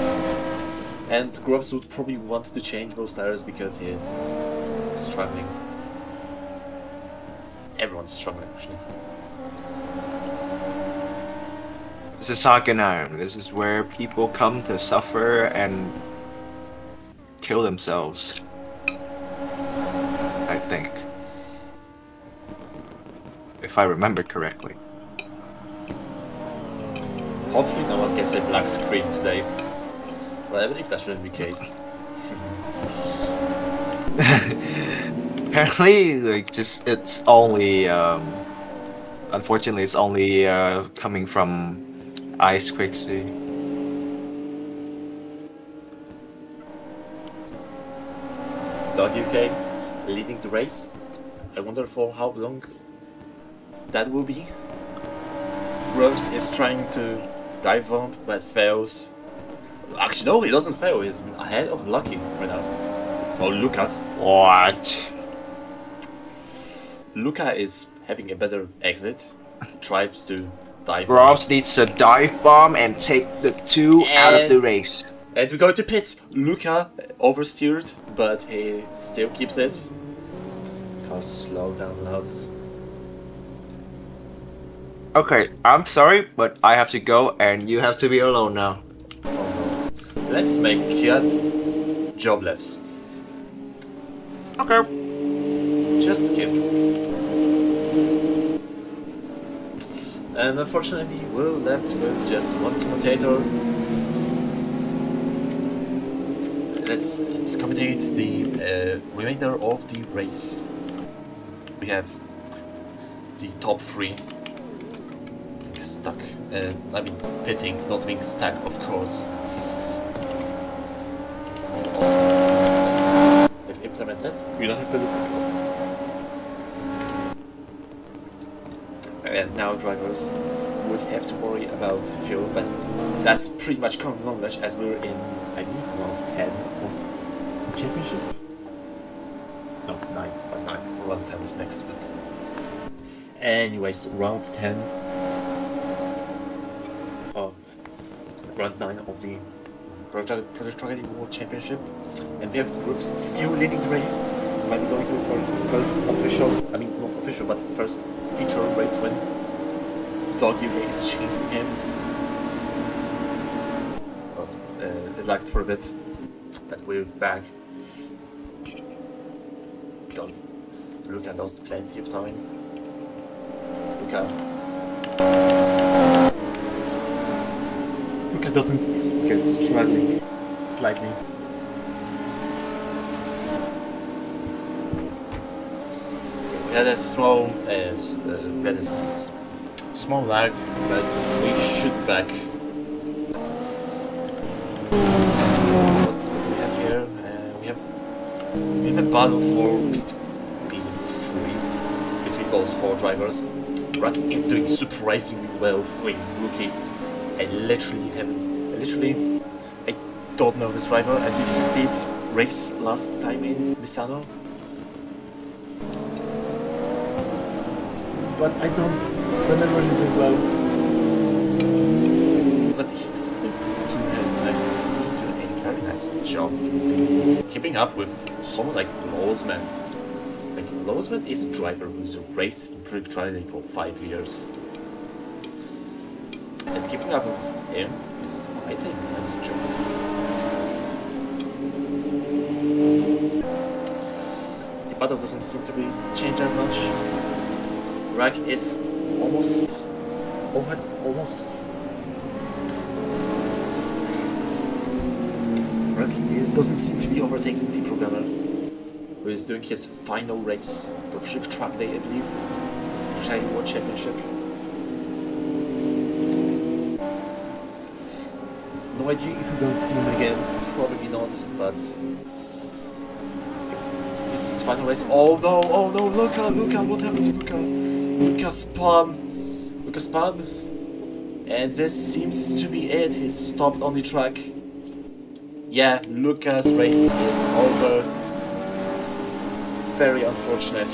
and Groves would probably want to change those tires because he is struggling. Everyone's struggling, actually. This is Hockenheim. This is where people come to suffer and kill themselves. I think. If I remember correctly. Hopefully no one gets a black screen today. But I believe that shouldn't be the case. Apparently, like, just, it's only, unfortunately, it's only, coming from Ice Quixie. Dog UK leading the race. I wonder for how long that will be. Rose is trying to dive bomb but fails. Actually no, he doesn't fail, he's ahead of Lucky right now. Oh, Luca. What? Luca is having a better exit. Tries to dive Robs needs to dive bomb and take the two out of the race. And we go to pits. Luca oversteered, but he still keeps it. Cause slow down loads. Okay, I'm sorry, but I have to go and you have to be alone now. Oh no. Let's make Kiat jobless. Okay. Just kidding. And unfortunately, we're left with just one commentator. Let's commentate the remainder of the race. We have the top three being stuck. I mean, pitting, not being stuck, of course. Also, they've implemented. You don't have to look. And now drivers would have to worry about fuel, but that's pretty much common knowledge as we're in, I believe, round 10 of the championship. No, 9. Round 10 is next week. Anyways, round 10 of round 9 of the Project Trackday World Championship, and we have groups still leading the race. We might be going for first official, I mean not official, but first feature race win. Dog UK is chasing him. Oh, it lagged for a bit, but we're back. Dog. Luca lost plenty of time. Luca doesn't get struggling slightly. We had a small lag, but we should back. What do we have here? We have a battle for P3 between those four drivers. Ruck is doing surprisingly well for a rookie. I don't know this driver, and he did race last time in Misano. But I don't remember him doing well. But he does do a very nice job keeping up with someone like Lowsman. Like, Lowsman is a driver who's raced in Prix for 5 years. And keeping up with him is quite a nice job. The battle doesn't seem to be changed that much. Rack is almost. Rack doesn't seem to be overtaking the programmer, who is doing his final race for Trackday, I believe. Trackday World Championship. No idea if we're going to see him again. Probably not, but this is final race. Oh no, Luca, what happened to Luca? Luca spun. And this seems to be it. He's stopped on the track. Yeah, Lucas' race is over. Very unfortunate.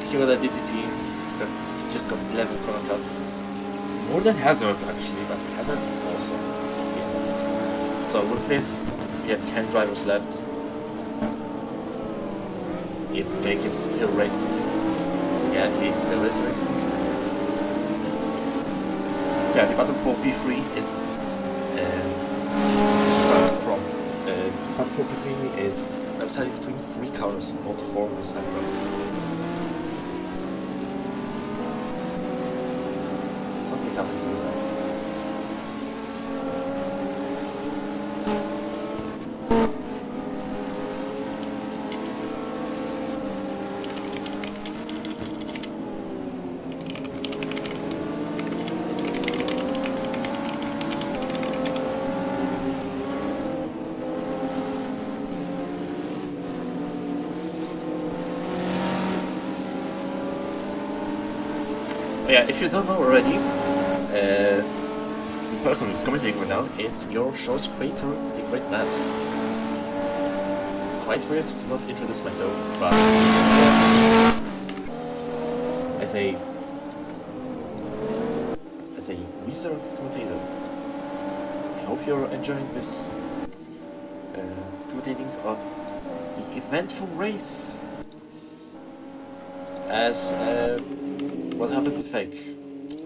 He got a DTP, but he just got 11 corner cuts. More than Hazard actually, but Hazard also. Yeah. So with this, we have 10 drivers left. If Fake is still racing. Yeah, he still is racing. So yeah, the battle for P3 is the battle for P3 is decided between 3 cars, not 4 separate. Something happened to me. Yeah, if you don't know already, the person who's commentating right now is your show's creator, the Great Matt. It's quite weird to not introduce myself, but as a reserve commentator, I hope you're enjoying this commentating of the eventful race. As what happened to Fake?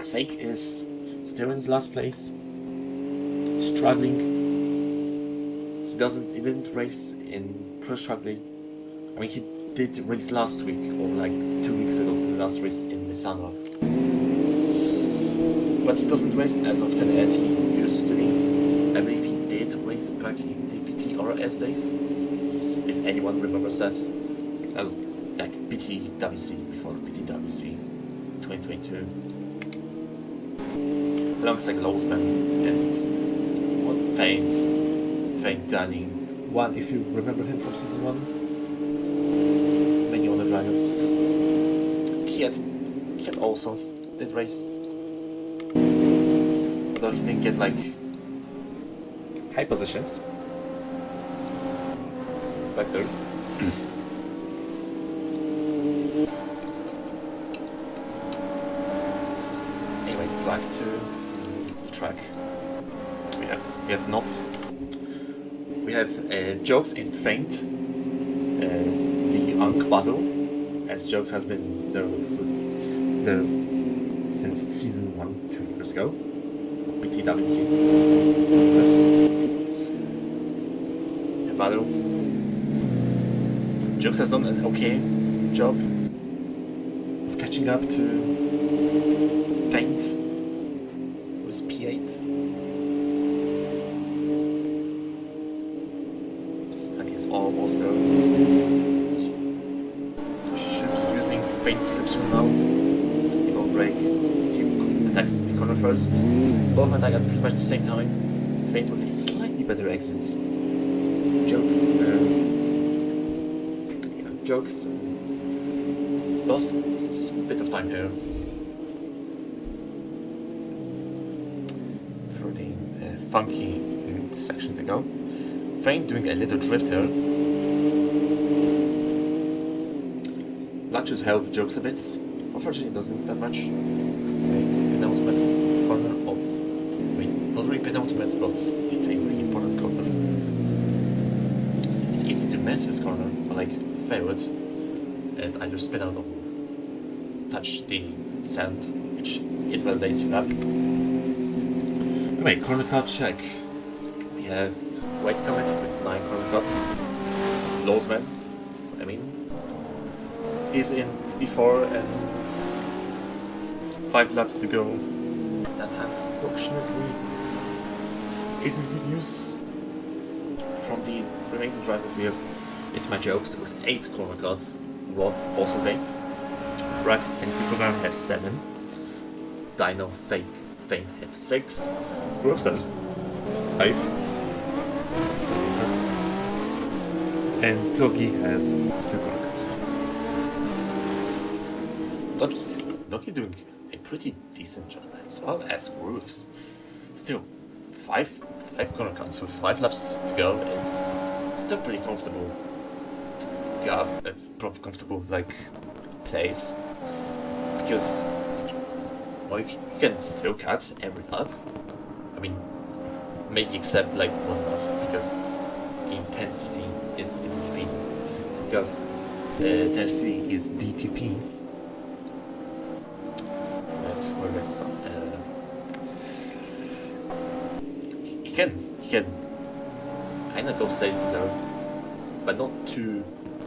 Fake is still in his last place, struggling. He didn't race in Pro Trackday. I mean, he did race last week, or like 2 weeks ago, the last race in Misano. But he doesn't race as often as he used to be. I believe he did race back in the PTRS days, if anyone remembers that. That was like PTWC, before PTWC 2022. Alongside Lowsman and Faint Danny. One, if you remember him from season 1. Many other drivers. Kiet also did race. Although he didn't get like high positions. Back there. Anyway, back to the track. We have Jokes in Faint, the Unk battle, as Jokes has been there since season 1, 2 years ago. PTWC. The battle. Jokes has done an okay job of catching up to Faint with P8. Like he's almost there. Should be using Faint slips from now. He won't break. See who attacks the corner first. Both attack at pretty much the same time. Faint with a slightly better exit. Jokes lost a bit of time here for the funky section to go. Faint doing a little drift here. That should help Jokes a bit. Unfortunately, it doesn't that much. Penultimate corner of, not really penultimate, but it's a really important corner. It's easy to mess this corner, but like fail it, and either spin out or touch the sand, which invalidates your lap. Anyway, corner cut check. We have White Comet with 9 corner cuts. Lowsman, I mean, is in before and 5 laps to go. That unfortunately isn't good news. From the remaining drivers we have, it's my Jokes with 8 corner cuts. Rod also 8. Rack and Kikogan have 7. Dino Faint have 6. Groves has 5. And Doggy has 2 corner cuts. Doggy doing a pretty decent job, as well as Grooves. Still, five corner cuts with 5 laps to go is still pretty comfortable. Yeah, proper comfortable like place, because well, you can still cut every lap. I mean, maybe except like 1 lap, because in 10cc is DTP, because 10cc is DTP. He can kind of go safely there, but not too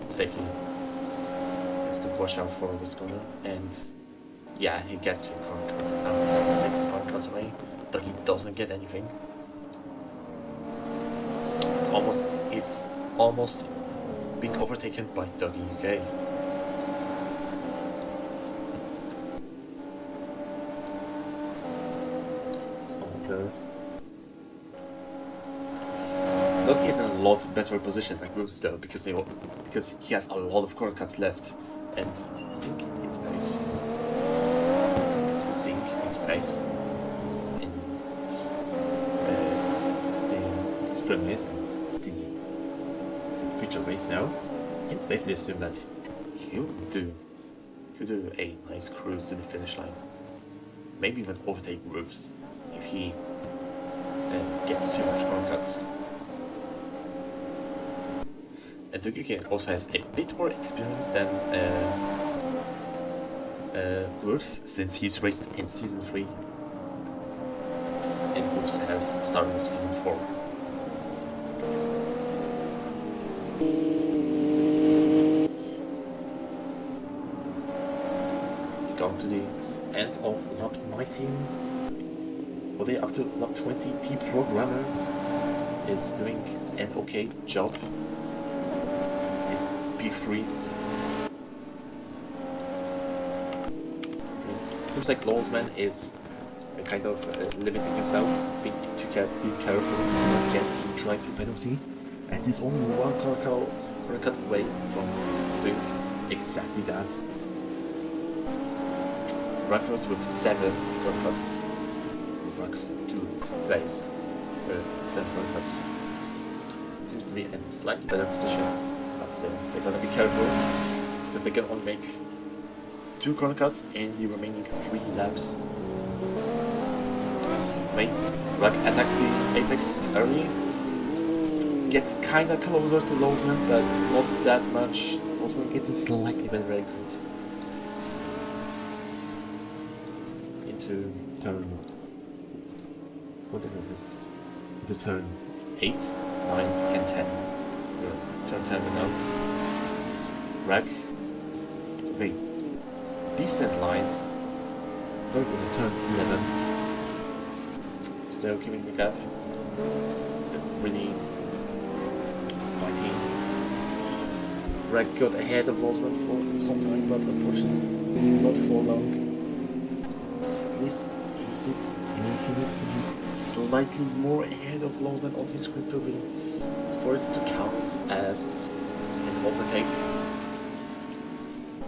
safely. He has to watch out for this corner, and yeah, he gets a corner cut. Now 6 corner cuts away, but he doesn't get anything. He's almost being overtaken by Dougie UK. It's almost there. Dougie is in a lot better position than Grooves though, because he has a lot of corner cuts left, and sink his pace. To sink his pace in the sprint race and the feature race now, you can safely assume that he'll do a nice cruise to the finish line. Maybe even overtake Grooves if he gets too much corner cuts. And Dougie also has a bit more experience than Grooves, since he's raced in Season 3 and Grooves has started with Season 4. Going to the end of lap 19, all the way up to lap 20, T Programmer is doing an okay job. He's P3. Seems like Lawsman is kind of limiting himself, being careful not to get a drive-through penalty, as he's only 1 corner cut away from doing exactly that. Ruckers with 7 corner cuts. Ruckers 2 place with 7 corner cuts. Seems to be in a slightly better position, but still, they're gonna be careful, because they can only make 2 corner cuts in the remaining 3 laps. Ruck attacks the apex early, gets kinda closer to Lawsman, but not that much. Lawsman gets a slightly better exit into turn, whatever this is, the turn 8, 9, and 10. Turn 10 now. Rack, wait, decent line, going to the turn 11. Still keeping the gap. Really fighting. Rack got ahead of Lawsman for some time, but unfortunately not for long. At least he needs to be slightly more ahead of Lawsman on his script to be, for it to count as an overtake.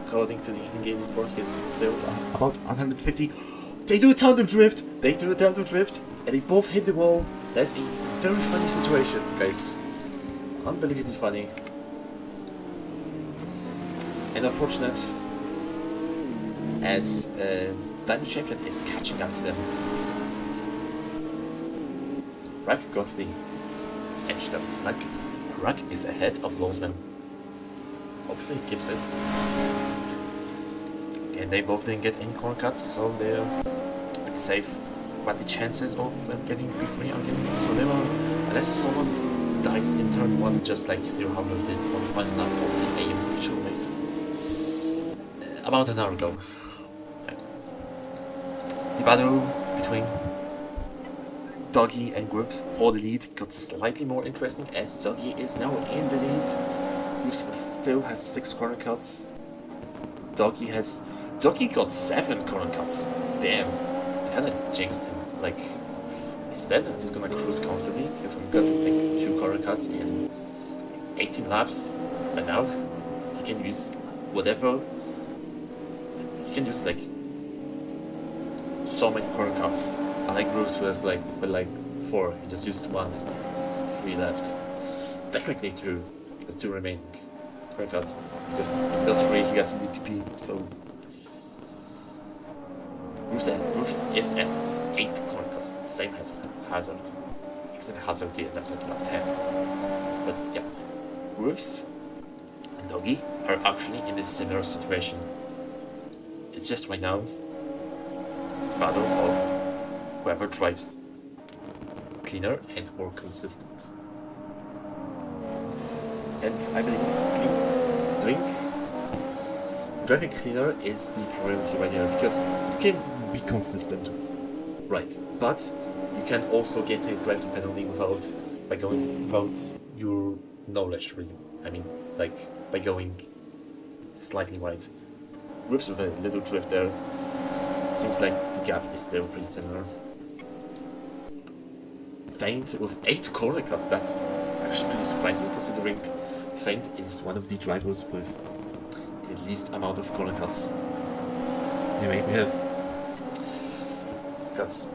According to the in-game report, he's still about 150. They do a tandem drift! And they both hit the wall. That's a very funny situation, guys. Unbelievably funny. And unfortunate, as Diamond Champion is catching up to them. Ruck got the edge though. Ruck is ahead of Lawsman. Hopefully he keeps it. And they both didn't get any corner cuts, so they're pretty safe. But the chances of them getting P3 are getting slimmer unless someone dies in turn 1, just like 0 Hammer did on the final lap of the AM feature race about an hour ago. The battle between Dougie and Grooves for the lead got slightly more interesting, as Dougie is now in the lead. Grooves still has 6 corner cuts. Dougie got 7 corner cuts. Damn, I kinda jinxed him. Like, he said that he's gonna cruise comfortably, because we got like 2 corner cuts in 18 laps, and now he can use whatever. He can use like so many corner cuts. Unlike Bruce was like, but like 4, he just used 1 and has 3 left. Technically 2, there's 2 remaining corner cuts. Because in those 3 he gets an DTP, so Bruce is at 8 corner cuts, same as Hazard. Except Hazard did definitely about 10. But yeah, Roofs and Doggy are actually in this similar situation. It's just right now the battle of whoever drives cleaner and more consistent. And I believe driving cleaner is the priority right now, because you can be consistent, right? But you can also get a driving penalty without your knowledge, really. I mean, like by going slightly wide. Roofs with a little drift there. Seems like the gap is still pretty similar. Feint with 8 corner cuts, that's actually pretty surprising, considering Feint is one of the drivers with the least amount of corner cuts. Anyway, we have cuts.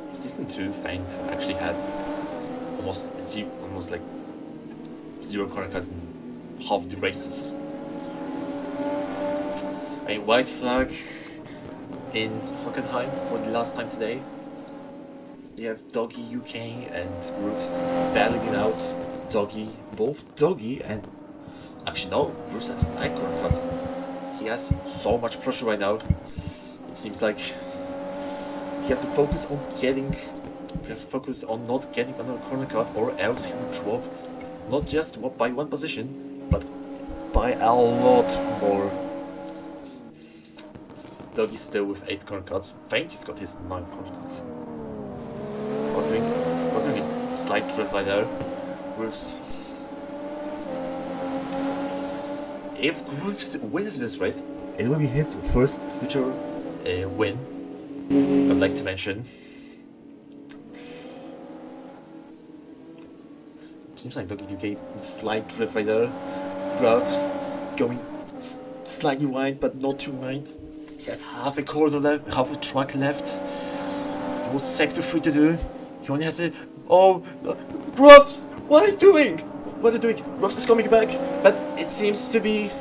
In Season 2, Feint actually had almost like 0 corner cuts in half the races. A white flag in Hockenheim for the last time today. We have Doggy UK and Roofs battling it out. Both Doggy and actually no, Roofs has 9 corner cuts. He has so much pressure right now. It seems like he has to focus on not getting another corner cut, or else he will drop not just by 1 position, but by a lot more. Doggy's still with 8 corner cuts. Feint just got his 9 corner cuts. We're doing a slight drift right there. Roofs. If Roofs wins this race, it will be his first future win. I'd like to mention. Seems like Doggy UK slight drift right there. Roofs going slightly wide, but not too wide. He has half a corner left, half a track left. He was sector 3 to do. He only has a... Oh! Roofs! What are you doing? What are you doing? Roofs is coming back, but it seems to be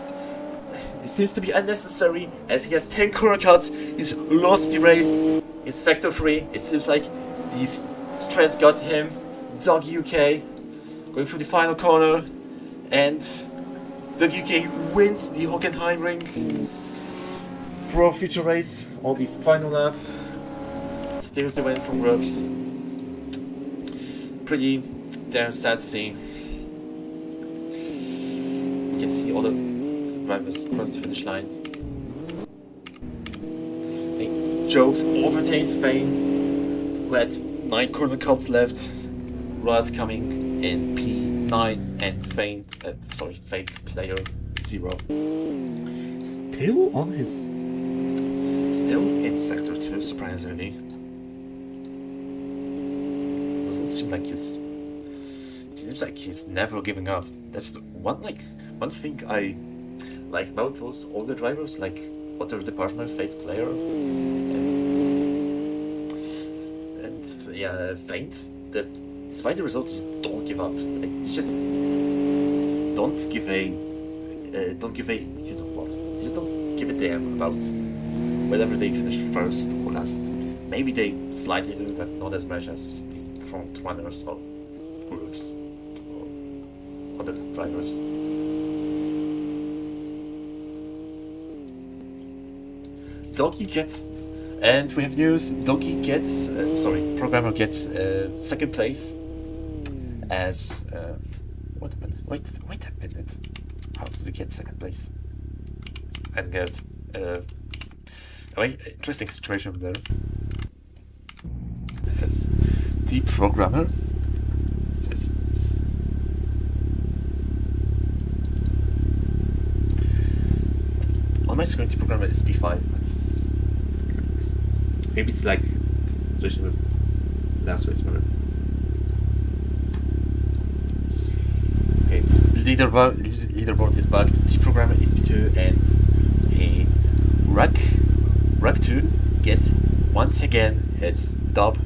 unnecessary, as he has 10 corner cuts. He's lost the race in sector 3. It seems like the stress got to him. Doggy UK going through the final corner, and Doggy UK wins the Hockenheim ring. Pro future race on the final lap. Steals the win from Roofs. Pretty damn sad to see. You can see all the drivers across the finish line. Jokes overtakes Feint, who had 9 corner cuts left. Rod coming in P9 and fake player 0. Still in sector 2, surprisingly. Doesn't seem like he's... It seems like he's never giving up. That's one thing I like about those older drivers, like Water Department, fake player, and yeah, Feint. That despite the result, just don't give up. Like, just don't give a you know what? Just don't give a damn about whether they finish first or last. Maybe they slightly do, but not as much as front runners of Roofs or other drivers. Doggy gets, and we have news. Doggy gets, Programmer gets second place. As wait a minute. How does he get second place? And get interesting situation there. As the Programmer says. On my screen, the Programmer is P5, but maybe it's like situation with last race, remember? Okay, the leaderboard is back. The Programmer is P2, and Ruck 2 gets once again his dub,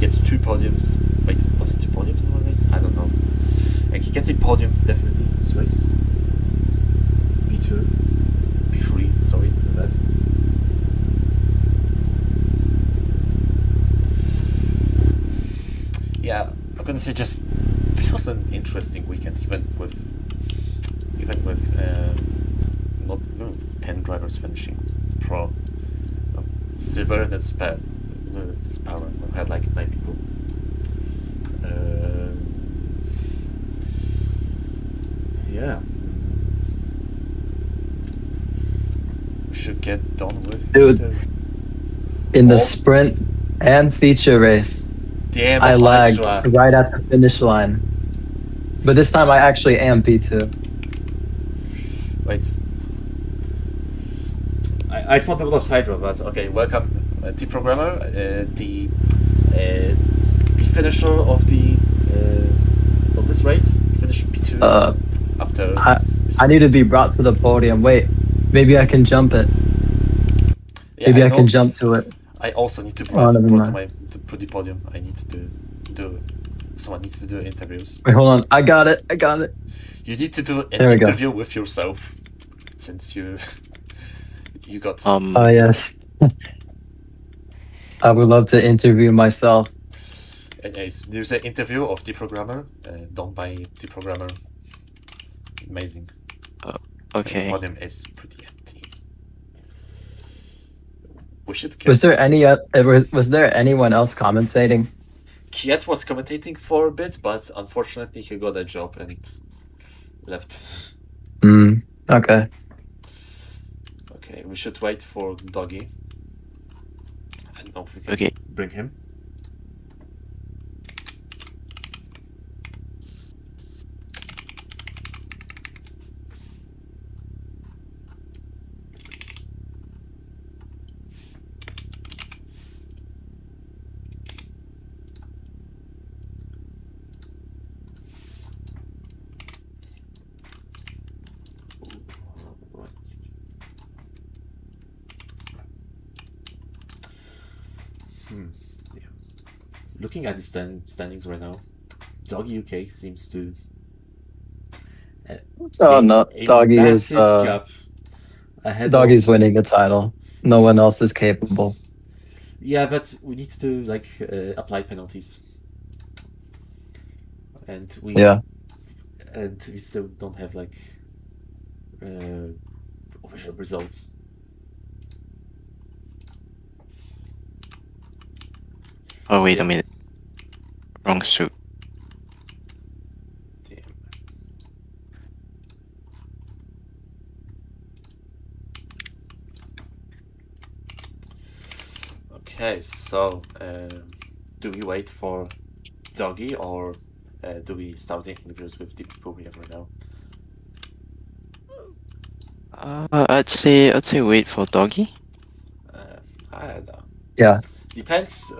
gets 2 podiums. Wait, was it 2 podiums in one race? I don't know. And he gets a podium definitely in this race. P2, P3, sorry for that. Yeah, I'm gonna say just this was an interesting weekend, even with not 10 drivers finishing pro. Silver, that's bad. That's power. We had like 9 people. Yeah. We should get done with Dude, in the Oh. sprint and feature race, Damn, I lagged Hydra. right at the finish line. But this time I actually am P2. Wait. I thought that was Hydra, but okay. Welcome, T-Programmer. The finisher of this race finished P2 after. I need to be brought to the podium. Wait, maybe I can jump it. Yeah, Maybe I know. can jump to it. I also need to never brought mind. to the podium. I need to do. Someone needs to do interviews. Wait, hold on. I got it. You need to do an There we go. interview with yourself, since you got. Oh, yes. I would love to interview myself. Anyways, there's an interview of the programmer done by the programmer. Amazing. Okay. The podium is pretty empty. We should get. Was there anyone else commentating? Kiet was commentating for a bit, but unfortunately he got a job and left. Okay. Okay, we should wait for Doggy. I don't know if we can Okay. bring him. Yeah. Looking at the standings right now, Doggy UK seems to. Oh gain no, a Doggy is massive gap ahead Doggy's of- winning the title. No one else is capable. Yeah, but we need to like apply penalties, and we still don't have like official results. Oh, wait a minute. Wrong suit. Damn. Okay, so do we wait for Doggy or do we start the interviews with the people we have right now? I'd say wait for Doggy. I don't know. Yeah. Depends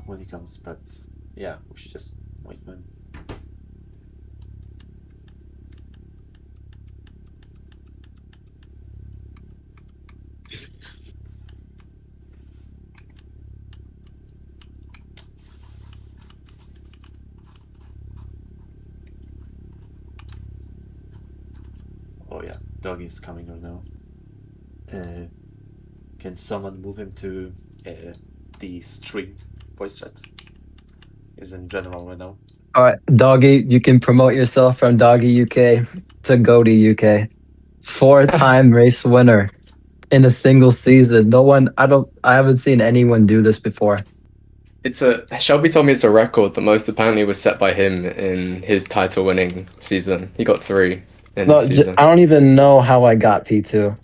when he comes, but yeah, we should just wait for him. Oh yeah, Doggy is coming right now. Can someone move him to the stream voice chat? Is in general right now. All right, Doggy, you can promote yourself from Doggy UK to Goaty UK. 4-time race winner in a single season. I haven't seen anyone do this before. Shelby told me it's a record. The most apparently was set by him in his title-winning season. He got 3 in No, his season. I don't even know how I got P2.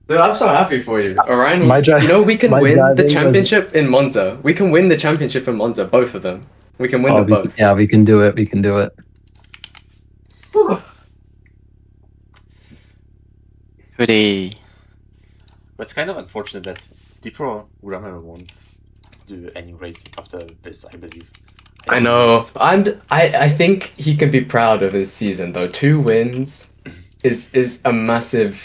Dude, I'm so happy for you. Orion, My dri- you know we can my win driving the was- championship in Monza. We can win the championship in Monza, both of them. We can win them both. Yeah, we can do it. We can do it. Hooray. But it's kind of unfortunate that the programmer won't do any racing after this, I believe. I know. I think he can be proud of his season though. 2 wins. is a massive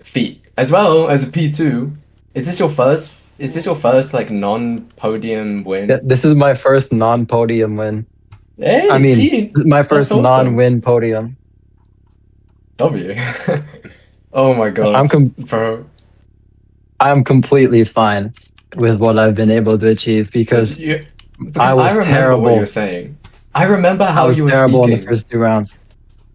feat as well as a P2. Is this your first? Is this your first like non-podium win? This is my first non-podium win. Hey, I mean, see, my that's first awesome. non-win podium. W. Oh my god, bro. I'm completely fine with what I've been able to achieve because I was remember what you were terrible. saying. I remember I how was you were terrible in the speaking. first 2 rounds.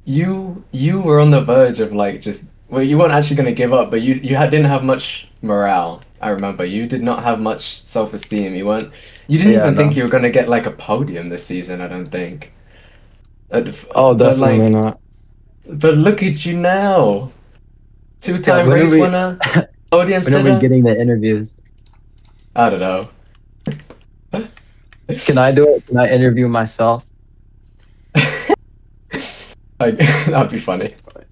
You were on the verge of like just well, you weren't actually gonna give up, but didn't have much morale. I remember you did not have much self-esteem. You didn't Yeah, even think no. you were gonna get like a podium this season. I don't think. Oh, But definitely like, not. but look at you now, Yeah, two-time race winner, podium when are we sitter. getting the interviews? I don't know. Can I do it? Can I interview myself? Like that'd be funny. Right.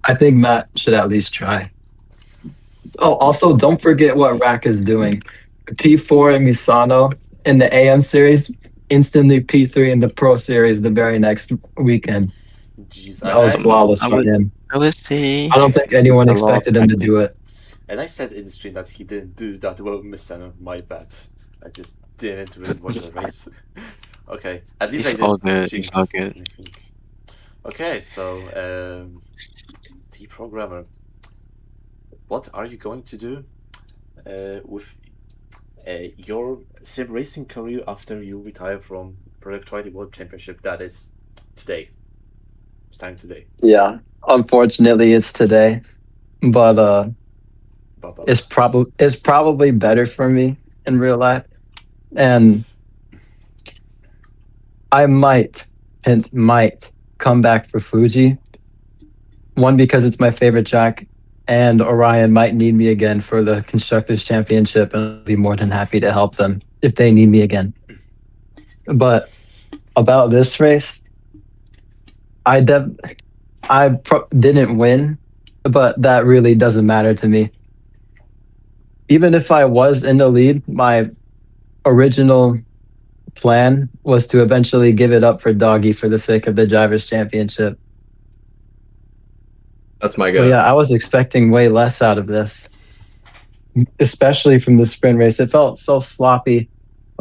I think Matt should at least try. Oh, also, don't forget what Rack is doing. P4 and Misano in the AM series, instantly P3 in the Pro series the very next weekend. Jeez, That was flawless I for would him. I would say I don't think anyone a lot of expected him to do it. and I said in the stream that he didn't do that well, Mr. My bad. I just didn't really watch the race. Okay, at least It's I did all good. jinx It's all good. anything. Okay, so T programmer, what are you going to do with your sim racing career after you retire from Project World Championship? That is today. It's time today. Yeah, unfortunately, it's today, but Blah, blah, it's blah. probably better for me in real life, and I might come back for Fuji. One, because it's my favorite track, and Orion might need me again for the Constructors Championship, and I'll be more than happy to help them if they need me again. But about this race, I didn't win, but that really doesn't matter to me. Even if I was in the lead, my original plan was to eventually give it up for Doggy for the sake of the Drivers' Championship. That's my But go. yeah, I was expecting way less out of this, especially from the sprint race. It felt so sloppy,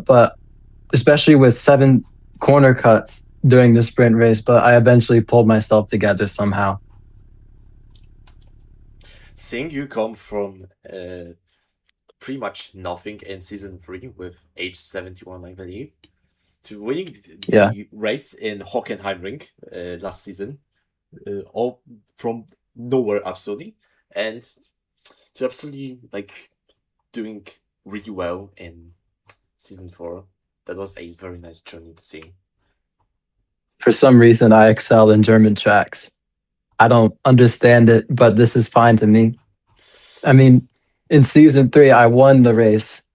but especially with 7 corner cuts during the sprint race. But I eventually pulled myself together somehow. Seeing you come from pretty much nothing in season 3 with age 71, I believe, to winning the race in Hockenheim ring last season, all from nowhere absolutely, and to absolutely like doing really well in season 4. That was a very nice journey to see. For some reason, I excel in German tracks. I don't understand it, but this is fine to me. I mean, in season 3, I won the race.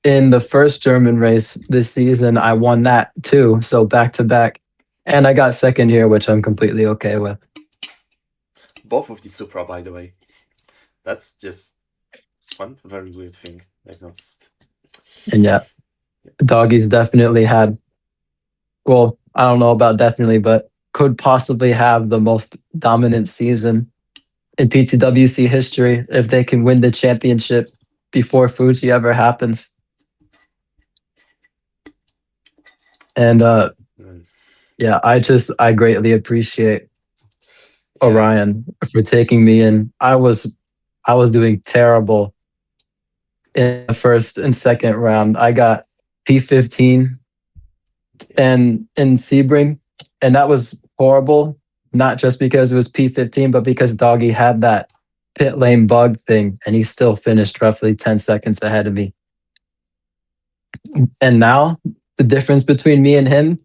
In the first German race this season, I won that too. So back to back. And I got second here, which I'm completely okay with. Both of the Supra, by the way. That's just one very weird thing I've noticed. And yeah, Doggy's definitely had, well, I don't know about definitely, but could possibly have the most dominant season in PTWC history if they can win the championship before Fuji ever happens. And yeah, I greatly appreciate Orion for taking me in. I was doing terrible in the first and second round. I got P15 and in Sebring, and that was horrible. Not just because it was P15, but because Doggy had that pit lane bug thing, and he still finished roughly 10 seconds ahead of me. And now the difference between me and him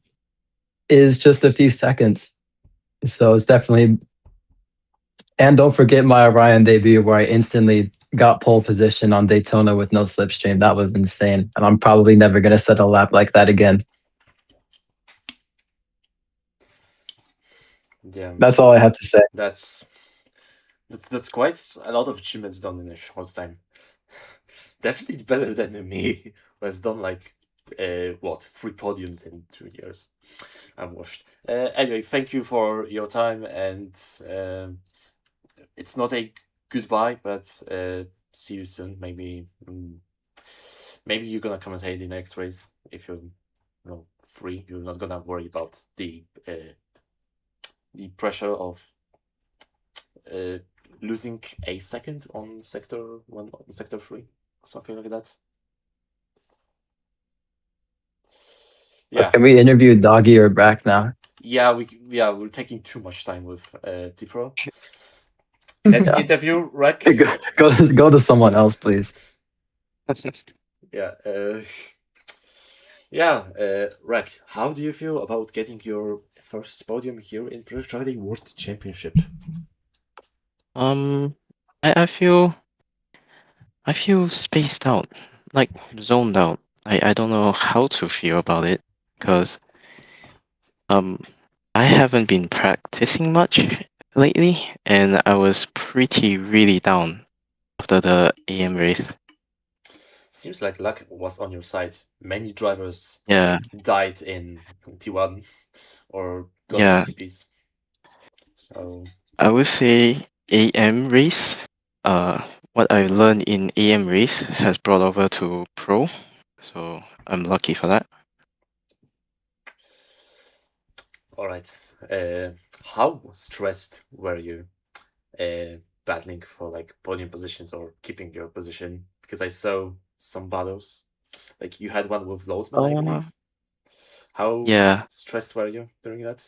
is just a few seconds. So it's definitely. And don't forget my Orion debut where I instantly got pole position on Daytona with no slipstream. That was insane. And I'm probably never going to set a lap like that again. Yeah. That's all I have to say. That's quite a lot of achievements done in a short time. Definitely better than me, who has done like what, 3 podiums in 2 years. I'm washed. Anyway, thank you for your time, and it's not a goodbye, but see you soon. Maybe maybe you're gonna commentate the next race if you're free. You're not gonna worry about the pressure of losing a second on sector 1, sector 3, something like that. Yeah. Can we interview Doggy or Brack now? Yeah, we're taking too much time with T-Pro. Let's Yeah. interview Rek. Go to someone else, please. Yeah. Rek, how do you feel about getting your first podium here in Project Trackday World Championship? I feel spaced out, like zoned out. I don't know how to feel about it because I haven't been practicing much lately, and I was really down after the AM race. Seems like luck was on your side. Many drivers Yeah, died in T1 or got Yeah. DTPs. So I would say AM race. What I learned in AM race has brought over to Pro, so I'm lucky for that. all right. How stressed were you battling for like podium positions or keeping your position? Because I saw some battles, like you had one with Lozman, I believe. How Yeah, stressed were you during that?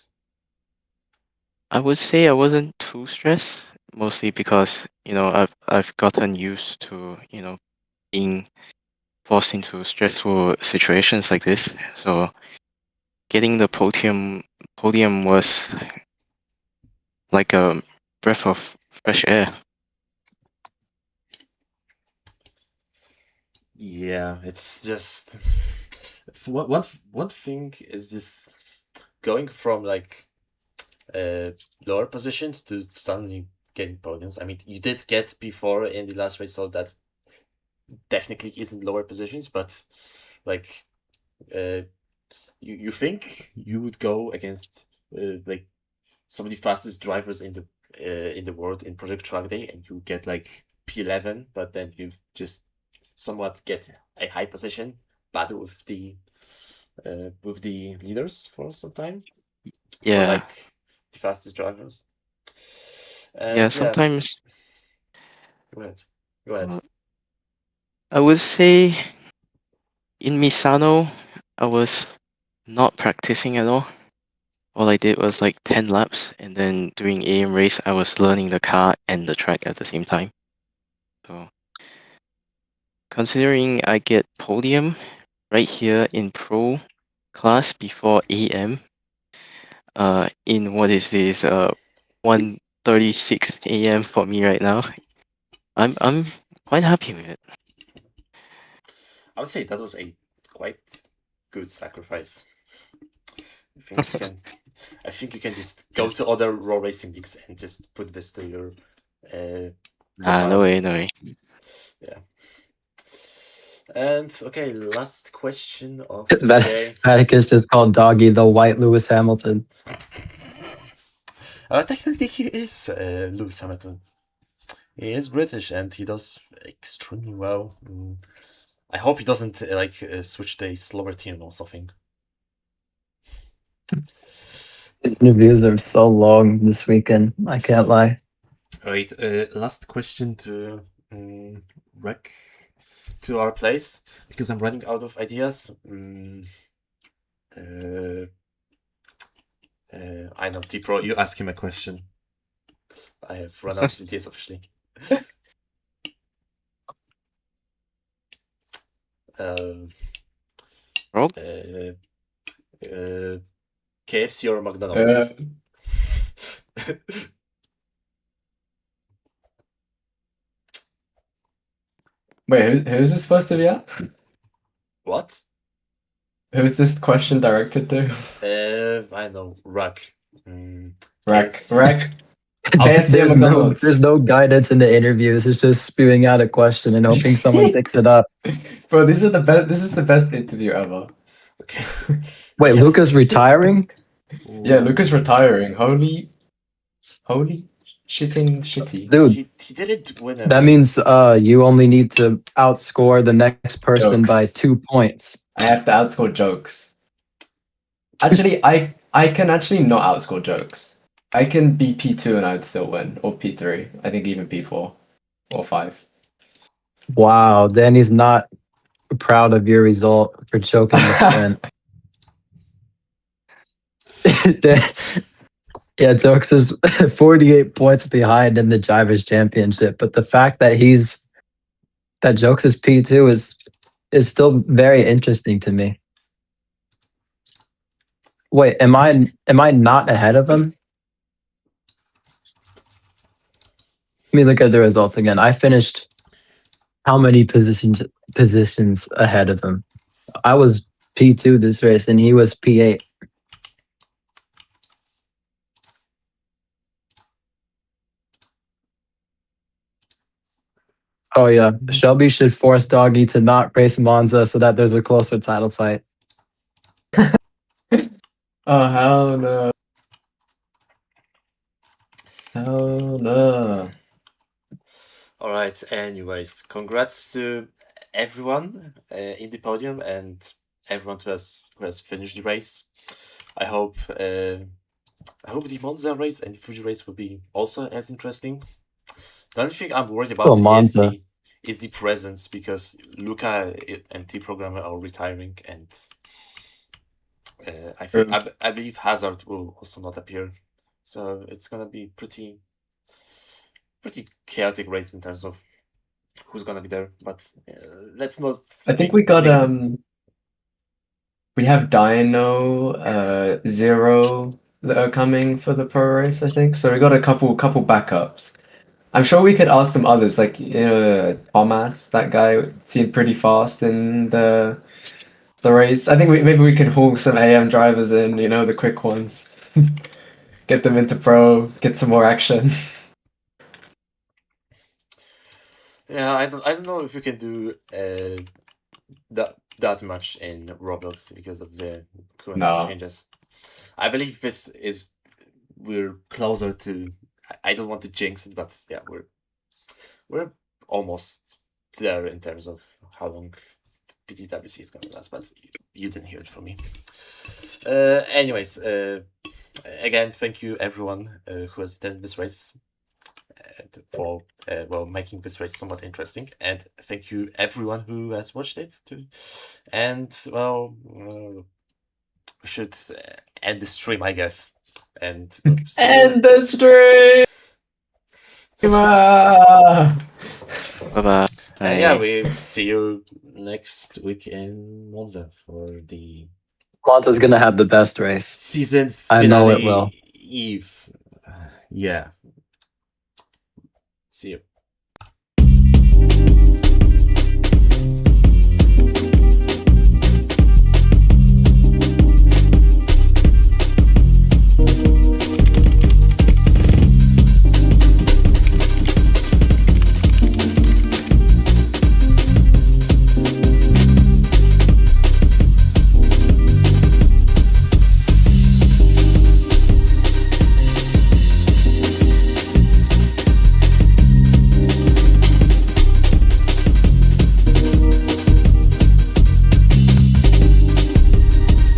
I would say I wasn't too stressed, mostly because I've gotten used to being forced into stressful situations like this. So getting the podium was like a breath of fresh air. Yeah, it's just one thing is just going from like lower positions to suddenly getting podiums. I mean, you did get before in the last race, so that technically isn't lower positions, but like you think you would go against like some of the fastest drivers in the world in Project Trackday, and you get like P11, but then you just somewhat get a high position, battle with the leaders for some time. Yeah. Or like the fastest drivers. And Yeah, sometimes Go ahead. I would say in Misano, I was not practicing at all. All I did was like 10 laps, and then during AM race, I was learning the car and the track at the same time. So, considering I get podium right here in pro class before AM, in what is this 1:36 AM for me right now, I'm quite happy with it. I would say that was a quite good sacrifice. I think you can just go to other raw racing leagues and just put this to your profile. No way. Yeah. And okay, last question of the day. Paddock is just called Doggy the White Lewis Hamilton. Technically, he is Lewis Hamilton. He is British and he does extremely well. I hope he doesn't switch to a slower team or something. His interviews are so long this weekend. I can't lie. Right. Last question to Rek, to our place, because I'm running out of ideas. I know, T-Pro, you ask him a question. I have run out of ideas officially. Rob? KFC or McDonald's? Wait, who's this supposed to be at? What? Who's this question directed to? I know, Rack. Rack. KFC and McDonald's. there's no guidance in the interviews. It's just spewing out a question and hoping someone picks it up. Bro, these are the best. This is the best interview ever. Okay. Wait, Luca's retiring? Yeah, Lucas retiring. Holy shitty. Dude, He didn't win. that means you only need to outscore the next person by Jokes. 2 points. I have to outscore jokes. Actually, I can actually not outscore jokes. I can be P2 and I would still win, or P3. I think even P4 or 5. Wow, Danny's not proud of your result for choking the sprint. Yeah, Jokes is 48 points behind in the Drivers' Championship, but the fact that Jokes is P2 is still very interesting to me. Wait, am I not ahead of him? Let me look at the results again. I finished how many positions ahead of him? I was P2 this race and he was P8. Oh yeah, Shelby should force Doggy to not race Monza so that there's a closer title fight. Oh hell no. Hell no. All right. Anyways, congrats to everyone in the podium and everyone who has finished the race. I hope the Monza race and the Fuji race will be also as interesting. The only thing I'm worried about Monza. is the presence, because Luca and T Programmer are retiring, and I believe Hazard will also not appear. So it's gonna be pretty chaotic race in terms of who's gonna be there. But let's not. I think we got we have Dino, Zero that are coming for the pro race, I think. So we got a couple backups. I'm sure we could ask some others, like Thomas, that guy seemed pretty fast in the race. I think maybe we can haul some AM drivers in, the quick ones. Get them into pro, get some more action. Yeah, I don't know if we can do that much in Roblox because of the current changes. I believe we're closer to. I don't want to jinx it, but yeah, we're almost there in terms of how long PTWC is going to last. But you didn't hear it from me. Anyways, again, thank you everyone who has attended this race. For making this race somewhat interesting, and thank you everyone who has watched it too. And we should end the stream, I guess. And end the stream. Bye bye. Yeah, we see you next week in Monza for the Monza's gonna have the best race. season I finale know it will. Eve. Yeah. See you.